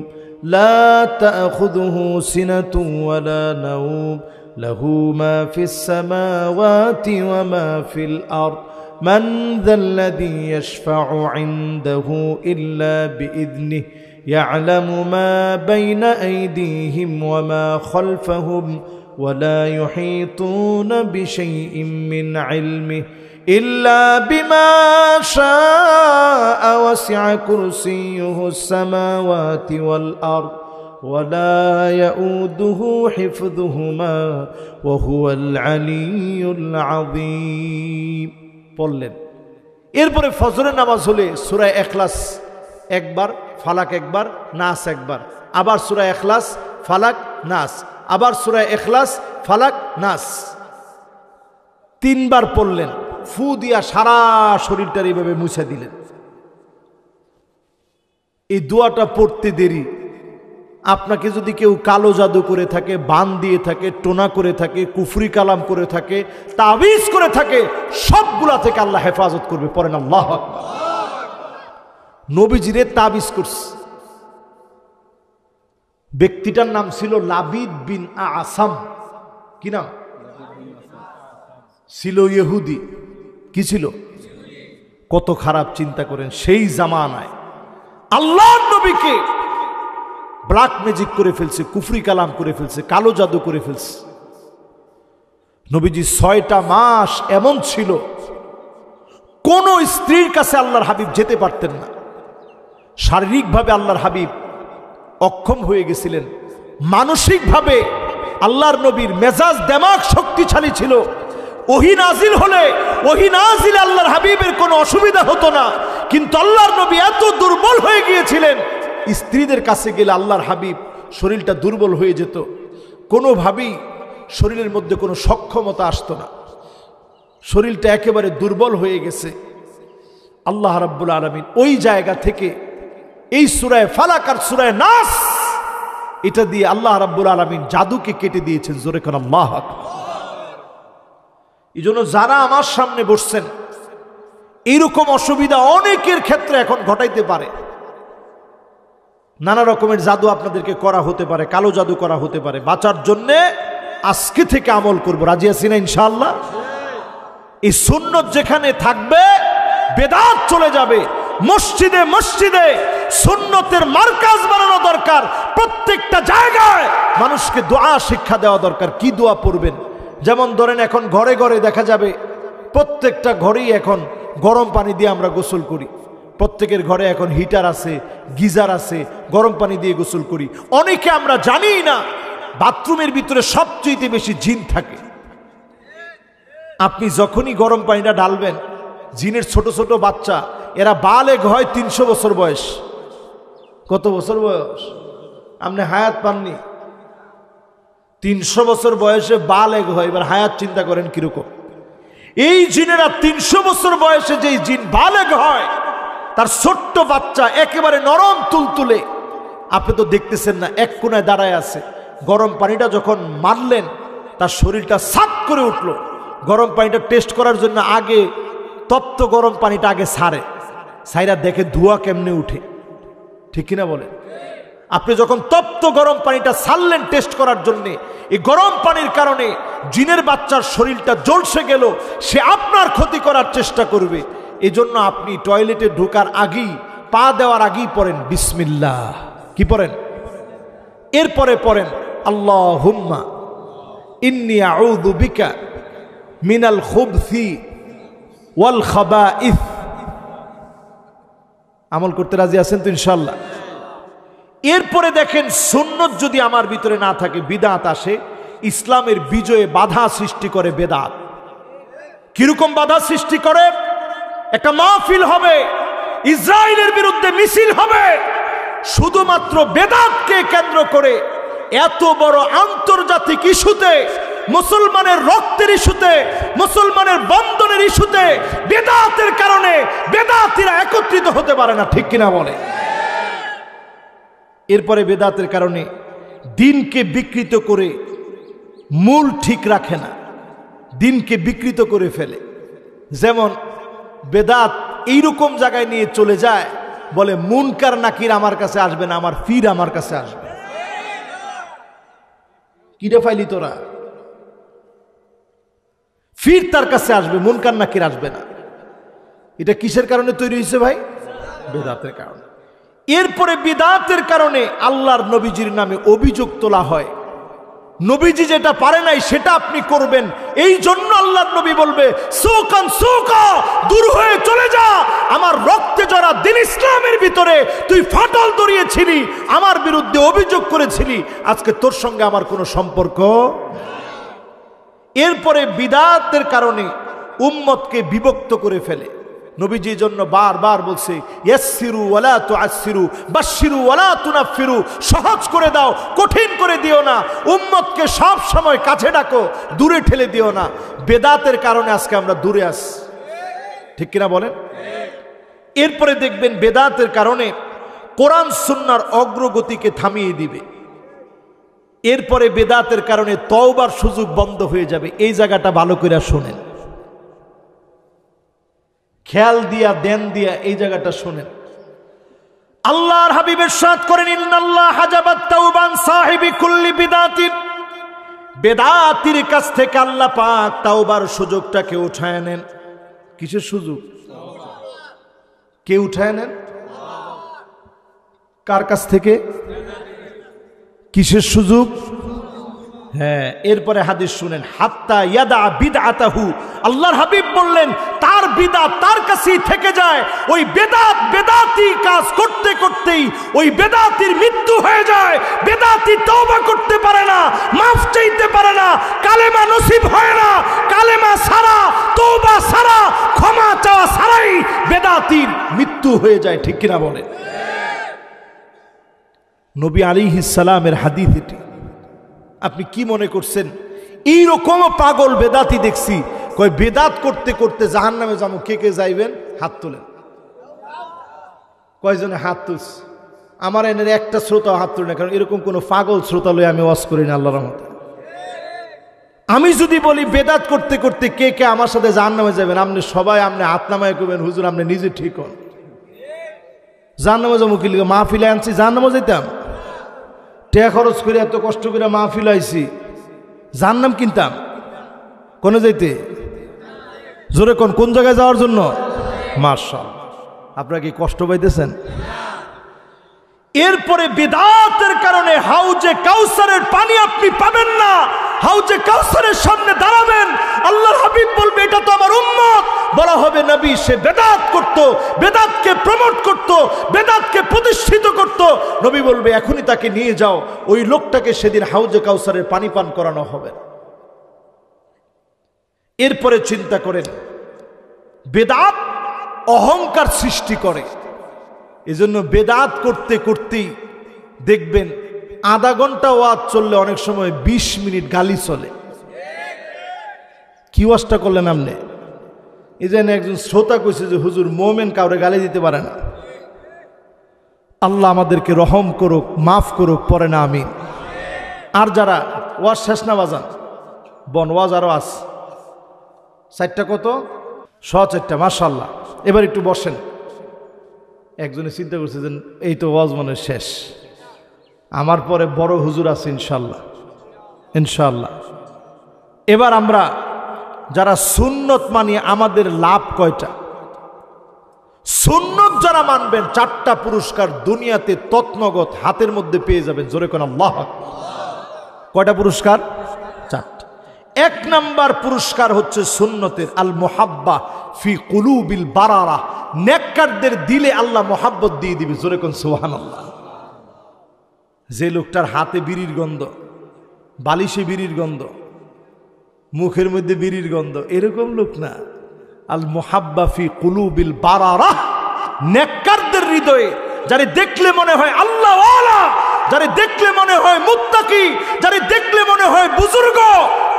লা তাখুযুহু সিনাতুন ওয়া লা নাওম লাহু মা ফিস সামাওয়াতি ওয়া মা ফিল আরদ মান যাল্লাযী ইয়াশফা'ু 'ইনদাহু ইল্লা বিইذনিহি ইয়া'লামু মা বাইনা আইদিহিম ওয়া মা খালফাহুম ওয়া লা ইউহীতুনা বিশাইইন মিন 'ইলমিহি ইল্লা বিমা শাআ ওয়াসি'a কুরসিয়্যুহুস সামাওয়াতি ওয়াল আরদ ওয়া লা ইয়াউদুহু হিফযুহুমা ওয়া হুয়াল আলিয়্যুল আযীম পড়লেন। এরপরে ফজরের নামাজ হলে সূরা ইখলাস একবার, ফালাক একবার, নাস একবার, আবার সূরা ইখলাস, ফালাক, নাস, আবার সূরা ইখলাস, ফালাক, নাস 3 বার পড়লেন। ফু দিয়া সারা শরীরটার এইভাবে মুছে দিলেন। এই দোয়াটা পড়তে দেরি। আপনাকে যদি কেউ কালো জাদু করে থাকে, বান দিয়ে থাকে, টোনা করে থাকে, কুফরি কালাম করে থাকে, তাবিজ করে থাকে, সবগুলা থেকে আল্লাহ হেফাজত করবে। পড়েন আল্লাহু আকবার। নবীজিরে তাবিজ করছে। ব্যক্তিটার নাম ছিল লাবিদ বিন আসাম। কি নাম ছিল? ইহুদি। কি ছিল? কত খারাপ চিন্তা করেন। সেই জামানায় আল্লাহর নবীকে ব্ল্যাক ম্যাজিক করে ফেলছে, কুফরি কালাম করে ফেলছে, কালো জাদু করে ফেলছে। নবীজি 6টা মাস এমন ছিল কোন স্ত্রীর কাছে আল্লাহর হাবিব যেতে পারতেন না। শারীরিকভাবে আল্লাহর হাবিব অক্ষম হয়ে গেছিলেন। মানসিকভাবে আল্লাহর নবীর মেজাজ দেমাগ শক্তিশালী ছিল। ওহী নাজিল হলে ওহী নাজিল আল্লাহর হাবিবের কোনো অসুবিধা হতো না। কিন্তু আল্লাহর নবী এত দুর্বল হয়ে গিয়েছিলেন, স্ত্রীদের কাছে গেলে আল্লাহর হাবিব শরীরটা দুর্বল হয়ে যেত। কোনোভাবেই শরীরের মধ্যে কোনো সক্ষমতা আসতো না। শরীরটা একেবারে দুর্বল হয়ে গেছে। আল্লাহ রাব্বুল আলামিন ওই জায়গা থেকে এই সূরায়ে ফালাক আর সূরায়ে নাস এটা দিয়ে আল্লাহ রাব্বুল আলামিন জাদুকে কেটে দিয়েছেন। জোরে কোন আল্লাহু আকবার। এইজন্য যারা আমার সামনে বসছেন এইরকম অসুবিধা অনেকের ক্ষেত্রে এখন ঘটাইতে পারে। নানা রকমের জাদু আপনাদেরকে করা হতে পারে, কালো জাদু করা হতে পারে। বাঁচার জন্য আজকে থেকে আমল করব, রাজি আছি না ইনশাআল্লাহ? এই সুন্নত যেখানে থাকবে বেদাত চলে যাবে। মসজিদে মসজিদে সুন্নতের মার্কাজ বানানো দরকার। প্রত্যেকটা জায়গায় মানুষকে দোয়া শিক্ষা দেওয়া দরকার। কি দোয়া পড়বেন? যেমন ধরেন এখন ঘরে ঘরে দেখা যাবে প্রত্যেকটা ঘরেই এখন গরম পানি দিয়ে আমরা গোসল করি। প্রত্যেকের ঘরে এখন হিটার আছে, গিজার আছে, গরম পানি দিয়ে গোসল করি। অনেকে আমরা জানি না বাথরুমের ভিতরে সবচেয়ে বেশি জিন থাকে। আপনি যখনই গরম পানিটা ঢালবেন, জিনের ছোট ছোট বাচ্চা, এরা বালেগ হয় 300 বছর বয়স। কত বছর বয়স? আপনি হায়াত পাননি, 300 বছর বয়সে বালেগ হয়। এবার হায়াত চিন্তা করেন কিরকম। এই জিনেরা 300 বছর বয়সে যেই জিন বালেগ হয়, তার ছোট্ট বাচ্চা একেবারে নরম তুলতুলে, আপনি তো দেখতেছেন না, এক কোনায় দাঁড়ায় আছে। গরম পানিটা যখন মারলেন তার শরীরটা সাত করে উঠল। গরম পানিটা টেস্ট করার জন্য আগে তপ্ত গরম পানিটা আগে ছাড়ে, সাইরা দেখে ধোঁয়া কেমনে উঠে। ঠিক কিনা বলেন? আপনি যখন তপ্ত গরম পানিটা ছাড়লেন টেস্ট করার জন্য, এই গরম পানির কারণে জিনের বাচ্চার শরীরটা জ্বলসে গেল, সে আপনার ক্ষতি করার চেষ্টা করবে। এজন্য আপনি টয়লেটে ঢোকার আগেই, পা দেওয়ার আগেই পড়েন বিসমিল্লাহ। কি পড়েন? এরপরে পড়েন আল্লাহুম্মা ইন্নী আউযু বিকা মিনাল খুবসি ওয়াল খাবাইস। আমল করতে রাজি আছেন তো ইনশাআল্লাহ? এরপরে দেখেন সুন্নত যদি আমার ভিতরে না থাকে, বিদআত আসে। ইসলামের বিজয়ে বাধা সৃষ্টি করে বেদাত। কিরকম বাধা সৃষ্টি করে? একটা মাহফিল হবে, ইসরায়েলের বিরুদ্ধে মিছিল হবে, শুধুমাত্র বেদাতকে কেন্দ্র করে। এত বড় আন্তর্জাতিক ইস্যুতে, মুসলমানের রক্তের ইস্যুতে, মুসলমানের বন্ধনের ইস্যুতে বেদাতের কারণে বেদাতিরা একত্রিত হতে পারে না। ঠিক কিনা বলে? এরপরে বেদাতের কারণে দিনকে বিকৃত করে মূল ঠিক রাখে না, দিনকে বিকৃত করে ফেলে। যেমন বেদাত এইরকম জায়গায় নিয়ে চলে যায়, বলে মুনকার নাকির আমার কাছে আসবে না, আমার পীর আমার কাছে আসবে। কিরে ফাইলি তোরা? পীর তার কাছে আসবে, মুনকার নাকির আসবে না। এটা কিসের কারণে তৈরি হয়েছে ভাই? বেদাতের কারণে। এরপরে বিদআতের কারণে আল্লাহর নবীজির নামে অভিযোগ তোলা হয়। নবীজি যেটা পারে নাই সেটা আপনি করবেন, এই জন্য আল্লাহর নবী বলবে সুকান সুকা, দূর হয়ে চলে যা। আমার রক্তে জড়া দ্বীন ইসলামের ভিতরে তুই ফাটল ধরিয়েছিলি, আমার বিরুদ্ধে অভিযোগ করেছিলি, আজকে তোর সঙ্গে আমার কোনো সম্পর্ক। এরপরে বিদআতের কারণে উম্মতকে বিভক্ত করে ফেলে। নবীজির জন্য বারবার বলছে ইয়াসসিরু ওয়ালা তুআসসিরু, বাশশিরু ওয়ালা তুনাফফিরু, সহজ করে দাও, কঠিন করে দিও না। উম্মতকে সব সময় কাছে ডাকো, দূরে ঠেলে দিও না। বেদাতের কারণে আজকে আমরা দূরে আসি। ঠিক কিনা বলেন? এরপরে দেখবেন বেদাতের কারণে কোরআন সুন্নাহর অগ্রগতিকে থামিয়ে দিবে। এরপরে বেদাতের কারণে তওবার সুযোগ বন্ধ হয়ে যাবে। এই জায়গাটা ভালো করে শোনেন, খেয়াল দিয়া, দেন দিয়া এই জায়গাটা শোনেন। আল্লাহর হাবিব ইরশাদ করেন ইন্নাল্লাহ হাজাবাত তাওবান সাহিবি কুল্লি বিদাতিন। বেদাতির কাছ থেকে আল্লাহ পাক তাওবার সুযোগটাকে উঠায় নেন। কিসের সুযোগ? কে উঠায় নেন? কার কাছ থেকে? কিসের সুযোগ? হ্যাঁ, এরপরে হাদিস শুনেন, হাত্তা ইয়াদা বিদআতাহু। আল্লাহর হাবিব বললেন তার বিদআত তার কাছেই থেকে যায়। ওই বেদাতি কাজ করতে করতেই ওই বেদাতির মৃত্যু হয়ে যায়। বেদাতি তওবা করতে পারে না, মাফ চাইতে পারে না, কালেমা নসিব হয় না। কালেমা ছাড়া, তওবা ছাড়া, ক্ষমা চাওয়া ছাড়াই বেদাতির মৃত্যু হয়ে যায়। ঠিক কিনা বলে? নবী আলাইহিস সালামের হাদিস এটি। আপনি কি মনে করছেন এইরকম পাগল বেদাতি দেখছি? কয় বেদাত করতে করতে জাহান্নামে যাবো। কে কে যাইবেন? হাত তোলেন। কয়জনে হাত তুলছ? আমার এনের একটা শ্রোতা হাত তুলি না, কারণ এরকম কোনো পাগল শ্রোতা লই আমি ওয়াজ করি না আল্লাহর রহমতে। আমি যদি বলি বেদাত করতে করতে কে কে আমার সাথে জাহান্নামে যাবেন, আপনি সবাই আপনি হাত নামায় করবেন হুজুর আপনি নিজে ঠিক হন। জাহান্নামে যাবো কি লিগে? মাহফিলে আনছি জাহান্নামে যেতাম? টাকা খরচ করে এত কষ্ট করে মাহফিল আইছি, জাহান্নাম কিনতাম কোনে যাইতে? জোরে কোন জায়গায় যাওয়ার জন্য? মাশাআল্লাহ, আপনারা কি কষ্ট পাইতেছেন? এরপরে বিদআতের কারণে হাউজে কাউসারের পানি আপনি পাবেন না। হাউজে কাউসারের সামনে দাঁড়াবেন, আল্লাহর হাবিব বলবে এটা তো আমার উম্মত, বলা হবে নবী সে বেদাত করত, বেদাতকে প্রমোট করত, বেদাতকে প্রতিষ্ঠিত করত। নবী বলবে এখনই তাকে নিয়ে যাও, ওই লোকটাকে সেদিন হাউজে কাউসারের পানি পান করানো হবে। এরপরে চিন্তা করেন, বেদাত অহংকার সৃষ্টি করে। এজন্য বেদাত করতে করতেই দেখবেন আধা ঘন্টা ওয়াজ চললে অনেক সময় 20 মিনিট গালি চলে। কি ওয়াজটা করলেন আপনি? এই জন্য একজন শ্রোতা কইছে যে হুজুর মোমেন কাউরে গালি দিতে পারে না। আল্লাহ আমাদেরকে রহম করুক, মাফ করুক, পরে না আমিন। আর যারা ওয়াজ শেষ না বাজান বন, ওয়াজ আরো আস 4টা কত 4টা, মাশাআল্লাহ। এবার একটু বসেন। একজনে চিন্তা করছে যে এই তো ওয়াজ মনে শেষ, আমার পরে বড় হুজুর আছে ইনশাল্লাহ, ইনশাল্লাহ। এবার আমরা যারা সুন্নত মানি আমাদের লাভ কয়টা? সুন্নত যারা মানবেন 4টা পুরস্কার দুনিয়াতে তৎনগত হাতের মধ্যে পেয়ে যাবেন। জোরে কোন আল্লাহ। কয়টা পুরস্কার? 4টা। 1 নাম্বার পুরস্কার হচ্ছে সুন্নতের আল মুহাব্বা ফি কুলুবিল বারারা, নেককারদের দিলে আল্লাহ মোহাব্বত দিয়ে দিবে। জোরে কোন সুবহানাল্লাহ। যে লোকটার হাতে বিড়ির গন্ধ, বালিশে বিড়ির গন্ধ, মুখের মধ্যে বিড়ির গন্ধ, এরকম লোক না। আল মুহাব্বা ফি কুলুবিল বারারা, নেককারদের হৃদয়ে, যারে দেখলে মনে হয় আল্লাহ ওয়ালা, যারে দেখলে মনে হয় মুত্তাকি, যারে দেখলে মনে হয় বুজুর্গ,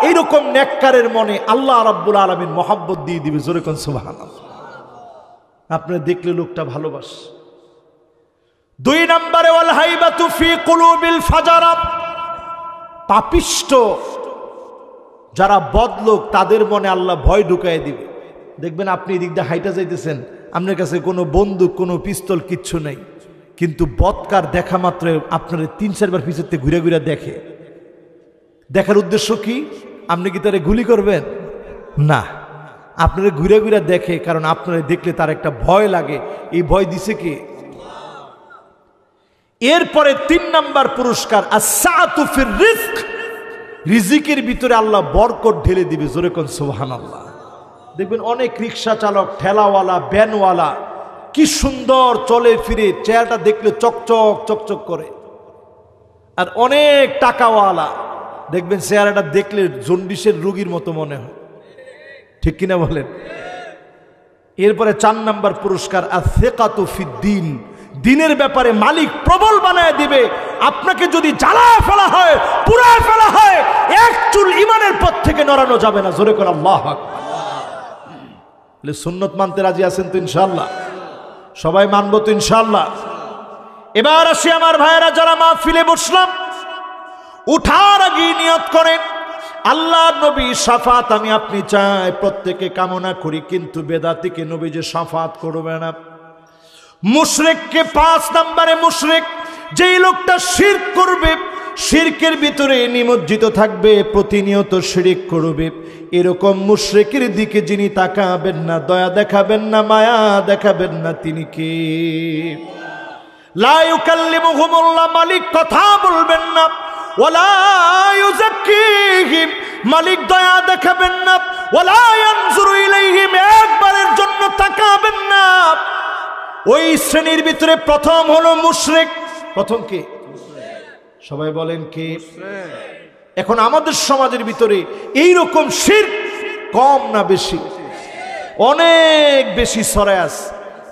এইরকম নেককারের মনে আল্লাহ রাব্বুল আলামিন মোহাব্বত দিয়ে দিবে। জোরে কোন সুবহানাল্লাহ। আপনি দেখলে লোকটা ভালোবাস। 2 নম্বরে ওয়াল হাইবাতু ফি কুলুবিল ফাজারা, পাপিষ্ট যারা বদলোক তাদের মনে আল্লাহ ভয় ঢুকায় দিবে। দেখবেন আপনি এদিক দিয়ে হাইটা যাইতেছেন, আপনার কাছে কোনো বন্দুক কোনো পিস্তল কিচ্ছু নেই, কিন্তু বদকার দেখা মাত্র আপনার 3-4 বার পিছতে ঘুরে ঘুরে দেখে। দেখার উদ্দেশ্য কি? আপনি কি তারে গুলি করবেন? না, আপনারা ঘুরে ঘুরে দেখে, কারণ আপনারা দেখলে তার একটা ভয় লাগে। এই ভয় দিছে কে? এরপরে 3 নাম্বার পুরস্কার আস-সাআতু ফির রিজক, রিজিকের ভিতরে আল্লাহ বরকত ঢেলে দিবে। জোরে কোন সুবহানাল্লাহ। দেখবেন অনেক রিকশা চালক, ঠেলাওয়ালা, ভ্যানওয়ালা কি সুন্দর চলে ফিরে, চেহারাটা দেখলে চকচক চকচক করে। আর অনেক টাকাওয়ালা দেখবেন চেহারাটা দেখলে জন্ডিসের রোগীর মতো মনে হয়। ঠিক কিনা বলেন? এরপরে 4 নাম্বার পুরস্কার আস-সিকাতু ফিদ-দ্বীন, দিনের ব্যাপারে মালিক প্রবল বানায় দিবে। আপনাকে যদি জ্বালায় ফেলা হয়, পুরায় ফেলা হয়, এক চুল ইমানের পথ থেকে নড়ানো যাবে না। জোরে করে আল্লাহু আকবার। সুন্নত মানতে রাজি আছেন তো ইনশাআল্লাহ? সবাই মানবো তো ইনশাআল্লাহ? এবার আসি আমার ভাইয়েরা, যারা মাহফিলে বসলাম, উঠার আগে নিয়ত করেন আল্লাহ নবী শাফাত আমি আপনি চাই, প্রত্যেকে কামনা করি, কিন্তু বেদাতিকে নবী যে শাফাত করবে না। মুশরিককে 5 নম্বরে, মুশরিক যেই লোকটা শিরক করবে, শিরকের ভিতরে নিমজ্জিত থাকবে, প্রতিনিয়ত শিরক করবে, এরকম মুশরিকের দিকে যিনি তাকাবেন না, দয়া দেখাবেন না, মায়া দেখাবেন না, তিনি কে? লা ইউকাল্লিমুহুমুল্লাহ, মালিক কথা বলবেন না। ওয়ালা ইউযাক্কিহিম, মালিক দয়া দেখাবেন না। ওয়ালা ইয়ানজুরু ইলাইহিম, একবারের জন্য তাকাবেন না। ওই শ্রেণীর ভিতরে প্রথম হলো মুশরিক। প্রথম কে? সবাই বলেন কে? এখন আমাদের সমাজের ভিতরে এইরকম শিরক কম না বেশি? অনেক বেশি ছড়ায় আছে।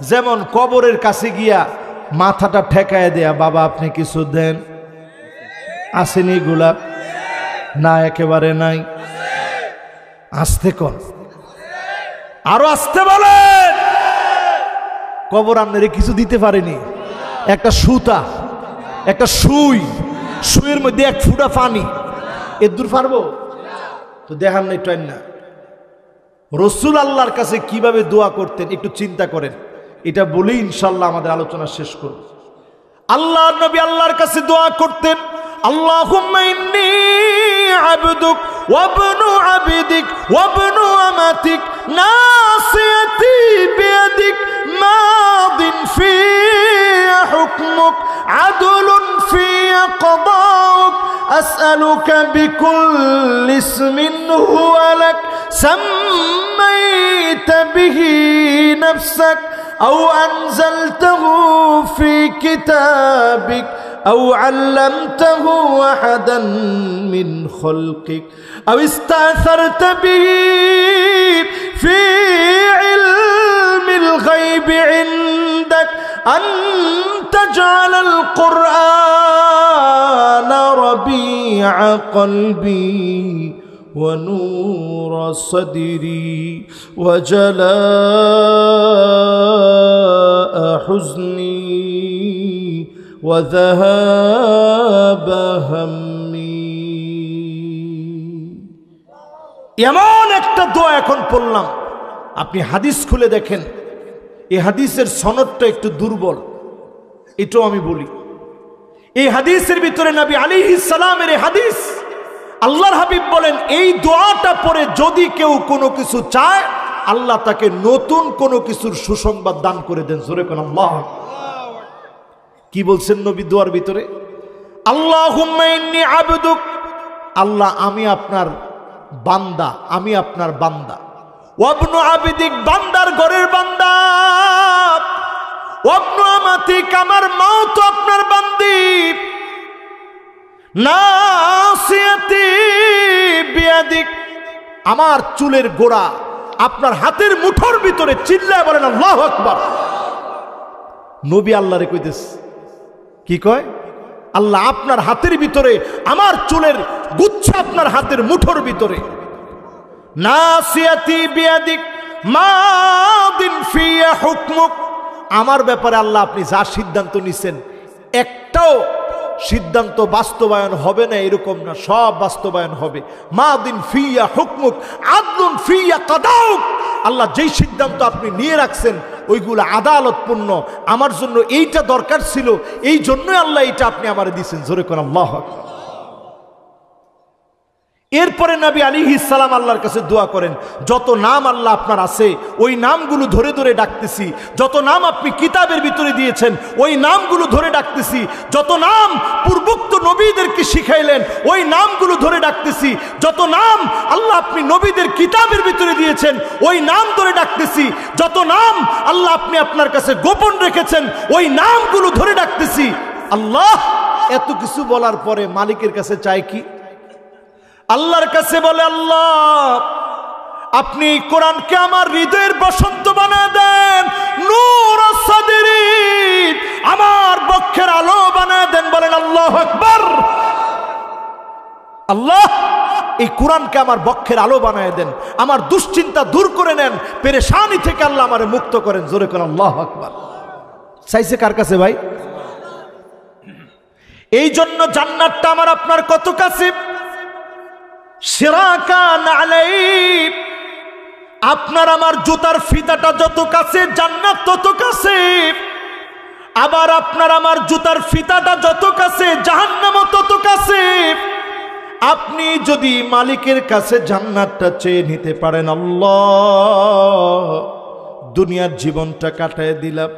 যেমন কবরের কাছে গিয়া মাথাটা ঠেকায় দেয়া, বাবা আপনি কিছু দেন, আসেনি গোলাপ? না, একেবারে নাই। আসতে কন, আরো আসতে বলেন। কবর আপনারে কিছু দিতে পারেনি, একটা সুতা, একটা সুইয়ের মধ্যে 1 ফুটা পানি, এর দূর পারবো তো? দেখান নাই টাইম না। রসুল আল্লাহর কাছে কিভাবে দোয়া করতেন একটু চিন্তা করেন, এটা বলেই ইনশাল্লাহ আমাদের আলোচনা শেষ করব। আল্লাহর নবী আল্লাহর কাছে দোয়া করতেন, আল্লাহুম্মা ইন্নী আবদুক ওয়া ইবনু আবদিক ওয়া ইবনু আমাতিক নাসিয়াতি বিয়াদিক মাদিন ফিয়া হুকমুক আদলুন ফিয়া কদাউক আসআলুকা বিকুল্লি ইসমিন হুয়া লাক সাম্মাইতা বিহি নাফসাক আও আনজালতাহু ফি কিতাবিক أو علمته أحدا من خلقك أو استأثرت به في علم الغيب عندك أن تجعل القرآن ربيع قلبي ونور صدري وجلاء حزني وذهاب همي। এমন একটা দোয়া এখন পড়লাম, আপনি হাদিস খুলে দেখেন, এই হাদিসের সনদটা একটু দুর্বল, এটাও আমি বলি। এই হাদিসের ভিতরে নবী আলাইহিস সালামের এই হাদিস, আল্লাহর হাবিব বলেন এই দোয়াটা পড়ে যদি কেউ কোনো কিছু চায়, আল্লাহ তাকে নতুন কোনো কিছুর সুসংবাদ দান করে দেন। জোরে কোন আল্লাহ। কি বলছেন নবী দোয়ার ভিতরে? আল্লাহুম্মা ইন্নী আবদুক, আল্লাহ আমি আপনার বান্দা, আমি আপনার বান্দা। ওয়া ইবনু আবদিক, বান্দার ঘরের বান্দা। ওয়া ইবনু আমাতিক, আমার মাও তো আপনার বান্দি। নাসিয়াতি বিয়াদিক, আমার চুলের গোড়া আপনার হাতের মুঠোর ভিতরে। চিল্লায় বলেন আল্লাহু আকবার। নবী আল্লাহরে কইতেছে, কি কয়? আল্লাহ আপনার হাতের ভিতরে, আমার চুলের গুচ্ছ আপনার হাতের মুঠোর ভিতরে। নাসিয়াতি বিয়াদিক মাদিন ফিয়া হুকমুক, আমার ব্যাপারে আল্লাহ আপনি যা সিদ্ধান্ত নিছেন একটাও সিদ্ধান্ত বাস্তবায়ন হবে না এরকম না, সব বাস্তবায়ন হবে। মাদিন ফিয়া হুকমুক আদলুন ফিয়া কাদাউক, আল্লাহ যেই সিদ্ধান্ত আপনি নিয়ে রাখছেন ওইগুলো আদালতপূর্ণ। আমার জন্য এইটা দরকার ছিল, এই জন্যই আল্লাহ এইটা আপনি আমারে দিয়েছেন। জোরে কোন আল্লাহু আকবার। এরপরে নবী আলাইহিস সালাম আল্লাহর কাছে দোয়া করেন, যত নাম আল্লাহ আপনার আছে ওই নামগুলো ধরে ধরে ডাকতেছি। যত নাম আপনি কিতাবের ভিতরে দিয়েছেন ওই নামগুলো ধরে ডাকতেছি। যত নাম পূর্বোক্ত নবীদেরকে শিখাইলেন ওই নামগুলো ধরে ডাকতেছি। যত নাম আল্লাহ আপনি নবীদের কিতাবের ভিতরে দিয়েছেন ওই নাম ধরে ডাকতেছি। যত নাম আল্লাহ আপনি আপনার কাছে গোপন রেখেছেন ওই নামগুলো ধরে ডাকতেছি। আল্লাহ এত কিছু বলার পরে মালিকের কাছে চায় কি? আল্লাহর কাছে বলে, আল্লাহ আপনি কোরআনকে আমার হৃদয়ের বসন্ত বানায় দেন, নূর সাদরি, আমার বক্ষের আলো বানায় দেন। বলেন আল্লাহু আকবার। আল্লাহ এই কোরআনকে আমার বক্ষের আলো বানায় দেন, আমার দুশ্চিন্তা দূর করে নেন, পেরেশানি থেকে আল্লাহ আমারে মুক্ত করেন। জোরে করেন আল্লাহু আকবার। চাইছে কার কাছে ভাই? এই জন্য জান্নাতটা আমার আপনার কত কাছে। শিরাকান আলাইহি, আপনার আমার জুতার ফিতাটা যত কাছে জান্নাত তত কাছে। আবার আপনার আমার জুতার ফিতাটা যত কাছে জাহান্নামও তত কাছে। আপনি যদি মালিকের কাছে জান্নাতটা চেয়ে নিতে পারেন, আল্লাহ দুনিয়ার জীবনটা কাটায় দিলাম।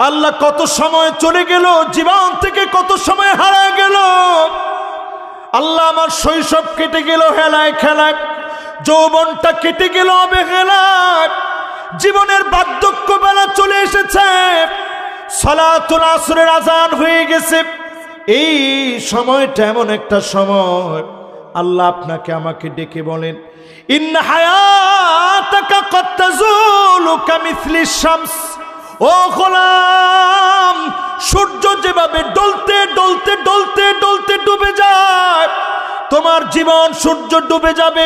আল্লাহ কত সময় চলে গেল, জীবন থেকে কত সময় হারায় গেল। আল্লাহ আমার শৈশব কেটে গেল হেলায় খেলায়, যৌবনটা কেটে গেল অবহেলায়, জীবনের বার্ধক্য বেলা চলে এসেছে, সালাতুল আসরের আজান হয়ে গেছে। এই সময়টা এমন একটা সময় আল্লাহ আপনাকে আমাকে ডেকে বলেন, ইন্না হায়াতাকা কদ তাজুলু কামিসলিশ শামস। ও গোলাম, সূর্য যেভাবে ডলতে ডলতে ডলতে ডলতে ডুবে যায়, তোমার জীবন সূর্য ডুবে যাবে।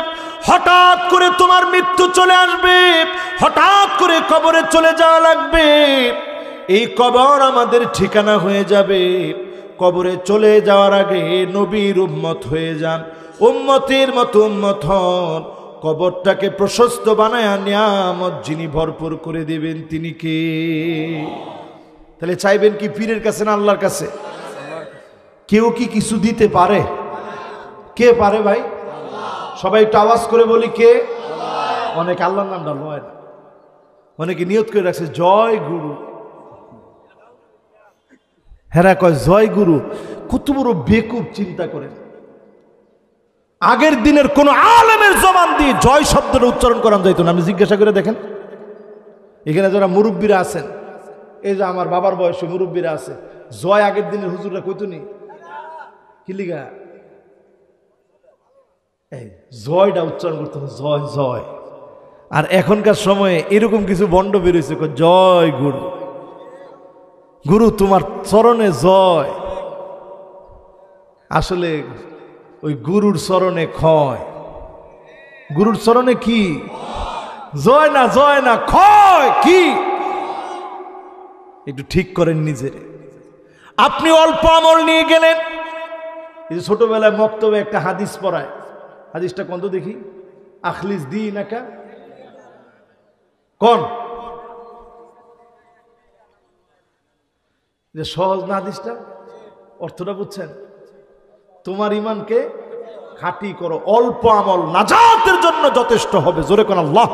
হঠাৎ করে তোমার মৃত্যু চলে আসবে, হঠাৎ করে কবরে চলে যাওয়া লাগবে। এই কবর আমাদের ঠিকানা হয়ে যাবে। কবরে চলে যাওয়ার আগে নবীর উম্মত হয়ে যান, উম্মতের মতো উম্মত হন। কবরটাকে প্রশস্ত বানায় নিয়ামত যিনি ভরপুর করে দেবেন তিনি কে? তাহলে চাইবেন কি পীরের কাছে না আল্লাহর কাছে? কেউ কি কিছু দিতে পারে? কে পারে ভাই? সবাই একটু আওয়াজ করে বলি কে? অনেকে আল্লাহর নামটা লয় না, অনেকে নিয়ত করে রাখছে জয় গুরু। হেরা কয় জয় গুরু, কত বড় বেকুব চিন্তা করেন। আগের দিনের কোন আলেমের জবান দিয়ে জয় শব্দটা উচ্চারণ করানো যাইতো না। আপনি জিজ্ঞাসা করে দেখেন, এখানে যারা মুরব্বীরা আছেন, এই যে আমার বাবার বয়সে মুরব্বীরা আছে, জয় আগের দিনের হুজুররা কইতো নি? কি লিগা? এই জয়টা উচ্চারণ করতে হবে, জয় জয়। আর এখনকার সময়ে এরকম কিছু বন্ড বেরোইছে, জয় গুরু, গুরু তোমার চরণে জয়। আসলে ওই গুরুর চরণে ক্ষয়, গুরুর চরণে কি জয় না, জয় না ক্ষয় কি? একটু ঠিক করেন নিজের। আপনি অল্প আমল নিয়ে গেলেন। এই যে ছোটবেলায় মক্তবে একটা হাদিস পড়ায়, হাদিসটা কোন তো দেখি, আখলিস দি নাকা কোন, যে সহজ না হাদিসটা? অর্থটা বুঝছেন? তোমার ইমানকে খাঁটি করো, অল্প আমল নাজাতের জন্য যথেষ্ট হবে। জোরে কোন আল্লাহ।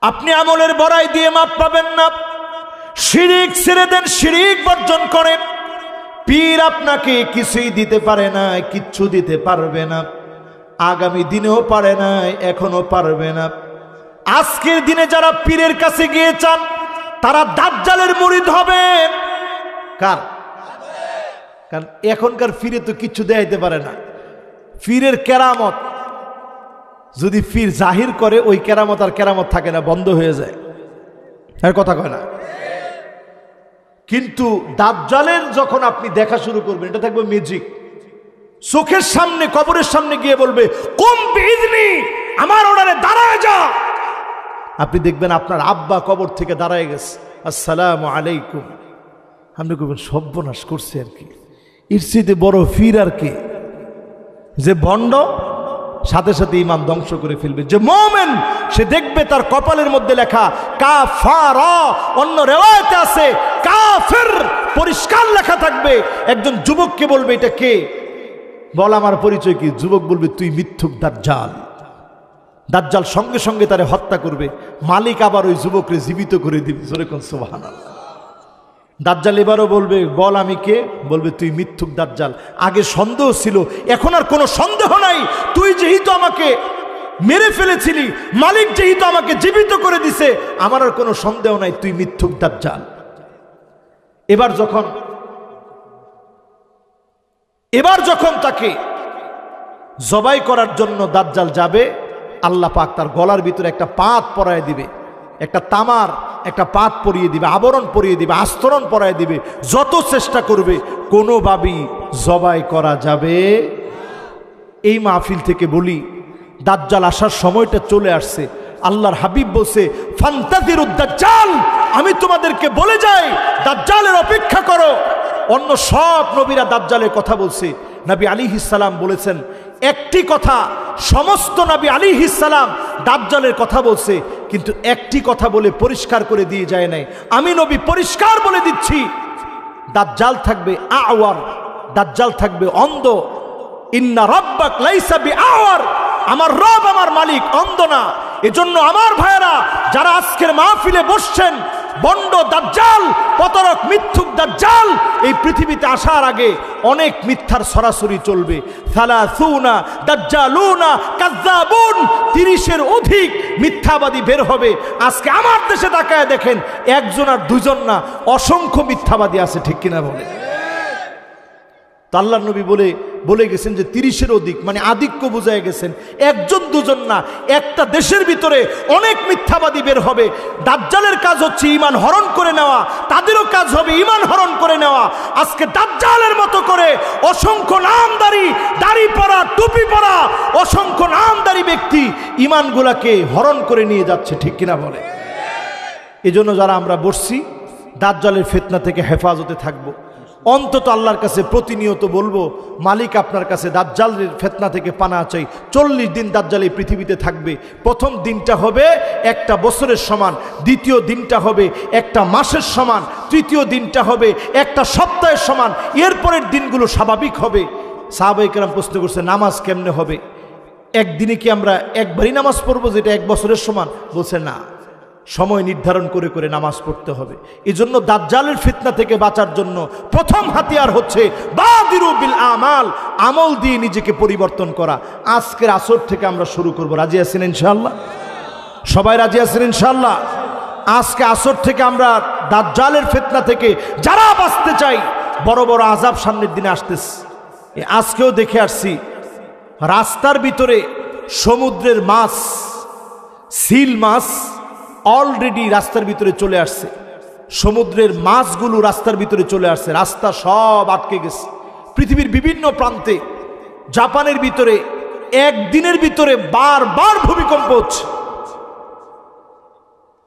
আপনি আমলের বড়াই দিয়ে মাপ পাবেন না। শিরিক ছেড়ে দেন, শিরিক বর্জন করেন। পীর আপনাকে কিছুই দিতে পারে না, কিচ্ছু দিতে পারবে না। আগামী দিনেও পারে না, এখনো পারবে না। আজকের দিনে যারা পীরের কাছে গিয়ে চান তারা দাজ্জালের মুরিদ হবেন। কার? কারণ এখনকার পীরে তো কিচ্ছু দেখাইতে পারে না। পীরের কেরামত যদি পীর জাহির করে, ওই কেরামত আর কেরামত থাকে না, বন্ধ হয়ে যায়। এর কথা কয় না? কিন্তু দাজ্জালের যখন আপনি দেখা শুরু করবেন, এটা থাকবে ম্যাজিক। চোখের সামনে, কবরের সামনে গিয়ে বলবে কুম বিইذনি, আমার অর্ডারে দাঁড়ায় যা। আপনি দেখবেন আপনার আব্বা কবর থেকে দাঁড়ায় গেছে, আসসালামু আলাইকুম। আপনি কইবেন সর্বনাশ করছে আর কি, এর চেয়ে বড় পীর আর কি? যে ভণ্ড সাথে সাথে ইমান ধ্বংস করে ফেলবে। যে মুমিন সে দেখবে তার কপালের মধ্যে লেখা কাফারা, অন্য রিওয়ায়াতে আছে কাফির, পরিষ্কার লেখা থাকবে। একজন যুবককে বলবে এটা কে? বল আমার পরিচয় কি? যুবক বলবে তুই মিথ্যুক দাজ্জাল। দাজ্জাল সঙ্গে সঙ্গে তারে হত্যা করবে। মালিক আবার ওই যুবককে জীবিত করে দিবে। জোরে কোন সুবহানাল্লাহ। দাজ্জাল এবারও বলবে বল আমি কে? বলবে তুই মিথ্যুক দাজ্জাল। আগে সন্দেহ ছিল, এখন আর কোনো সন্দেহ নাই। তুই যেহেতু আমাকে মেরে ফেলেছিলি, মালিক যেহেতু আমাকে জীবিত করে দিছে, আমার আর কোনো সন্দেহ নাই, তুই মিথ্যুক দাজ্জাল। এবার যখন তাকে জবাই করার জন্য দাজ্জাল যাবে, আল্লাহ পাক তার গলার ভিতরে একটা পাত পরায় দিবে, একটা তামার একটা পাত পরিয়ে দিবে, আবরণ পরিয়ে দিবে, আস্তরণ পরায় দিবে। যত চেষ্টা করবে কোনোভাবেই জবাই করা যাবে। এই মাহফিল থেকে বলি, দাজ্জাল আসার সময়টা চলে আসছে। আল্লাহর হাবিব বলছে ফান্তাযিরুদ দাজ্জাল, আমি তোমাদেরকে বলে যাই দাজ্জালের অপেক্ষা করো। অন্য সব নবীরা দাজ্জালের কথা বলছে, নবী আলাইহিস সালাম বলেছেন একটি কথা, সমস্ত নবী আলাইহিস সালাম দাজ্জালের কথা বলছে, কিন্তু একটি কথা বলে পরিষ্কার করে দিয়ে যায় নাই। আমি নবী পরিষ্কার বলে দিচ্ছি, দাজ্জাল থাকবে আওয়ার, দাজ্জাল থাকবে অন্ধ। ইন্না রাব্বাক লাইসা বিআওয়ার, আমার রব আমার মালিক অন্ধ না। এজন্য আমার ভাইয়েরা যারা আজকের মাহফিলে বসছেন, বন্ড দাজ্জাল, প্রতারক মিথ্যুক দাজ্জাল এই পৃথিবীতে আসার আগে অনেক মিথ্যার সরাসরি চলবে। সালাসুনা দাজ্জালুনা কাজ্জাবুন, 30-এর অধিক মিথ্যাবাদী বের হবে। আজকে আমার দেশে তাকায় দেখেন, একজন আর দুজন না, অসংখ্য মিথ্যাবাদী আছে, ঠিক কিনা বলে? তো আল্লাহর নবী বলে গেছেন যে 30-এর অধিক, মানে আধিক্য বুঝায় গেছেন। একজন দুজন না, একটা দেশের ভিতরে অনেক মিথ্যাবাদী বের হবে। দাজ্জালের কাজ হচ্ছে ঈমান হরণ করে নেওয়া, তাদেরও কাজ কাজ হবে ঈমান হরণ করে নেওয়া। আজকে দাজ্জালের মতো করে অসংখ্য নামধারী, দাড়ি পরা, টুপি পরা অসংখ্য নামধারী ব্যক্তি ঈমানগুলাকে হরণ করে নিয়ে যাচ্ছে, ঠিক কিনা বলে? এজন্য যারা আমরা বসছি দাজ্জালের ফিতনা থেকে হেফাজতে থাকবো। অন্তত আল্লাহর কাছে প্রতিনিয়ত বলবো, মালিক আপনার কাছে দাজ্জালের ফিতনা থেকে পানা চাই। 40 দিন দাজ্জাল এই পৃথিবীতে থাকবে। প্রথম দিনটা হবে একটা বছরের সমান, দ্বিতীয় দিনটা হবে একটা মাসের সমান, তৃতীয় দিনটা হবে একটা সপ্তাহের সমান, এরপরের দিনগুলো স্বাভাবিক হবে। সাহাবায়ে কেরাম প্রশ্ন করছে, নামাজ কেমনে হবে? একদিনে কি আমরা একবারই নামাজ পড়বো যেটা এক বছরের সমান? বলছে না, সময় নির্ধারণ করে করে নামাজ পড়তে হবে। এই জন্য দাজ্জালের ফিতনা থেকে বাঁচার জন্য প্রথম হাতিয়ার হচ্ছে বাদিরু বিল আমাল, আমল দিয়ে নিজেকে পরিবর্তন করা। আজকের আসর থেকে আমরা শুরু করব। রাজি আছেন ইনশাআল্লাহ? সবাই রাজি আছেন ইনশাআল্লাহ? আজকে আসর থেকে আমরা দাজ্জালের ফিতনা থেকে যারা বাঁচতে চাই, বড় বড় আযাব সামনের দিনে আসতেছে। আজকেও দেখে আসছি রাস্তার ভিতরে সমুদ্রের মাছ, সিল মাছ অলরেডি রাস্তার ভিতরে চলে আসছে। সমুদ্রের মাছগুলো রাস্তার ভিতরে চলে আসছে, রাস্তা সব আটকে গেছে। পৃথিবীর বিভিন্ন প্রান্তে, জাপানের ভিতরে একদিনের ভিতরে বারবার ভূমিকম্প হচ্ছে।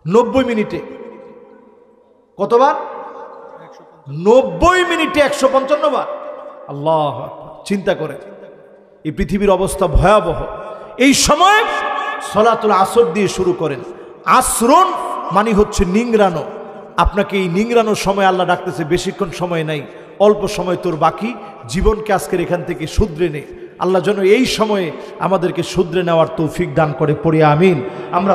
90 মিনিটে কতবার? 90 মিনিটে 155 বার। আল্লাহ চিন্তা করে, এই পৃথিবীর অবস্থা ভয়াবহ। এই সময় সলাতুল আসর দিয়ে শুরু করেন। আসরন মানে হচ্ছে নিংড়ানো। আপনাকে এই নিংড়ানোর সময় আল্লাহ ডাকতেছে, বেশিক্ষণ সময় নাই, অল্প সময় তোর বাকি, জীবনকে আজকের এখান থেকে শুধরে নে। আল্লাহ যেন এই সময়ে আমাদেরকে শুধরে নেওয়ার তৌফিক দান করে, পড়ি আমিন। আমরা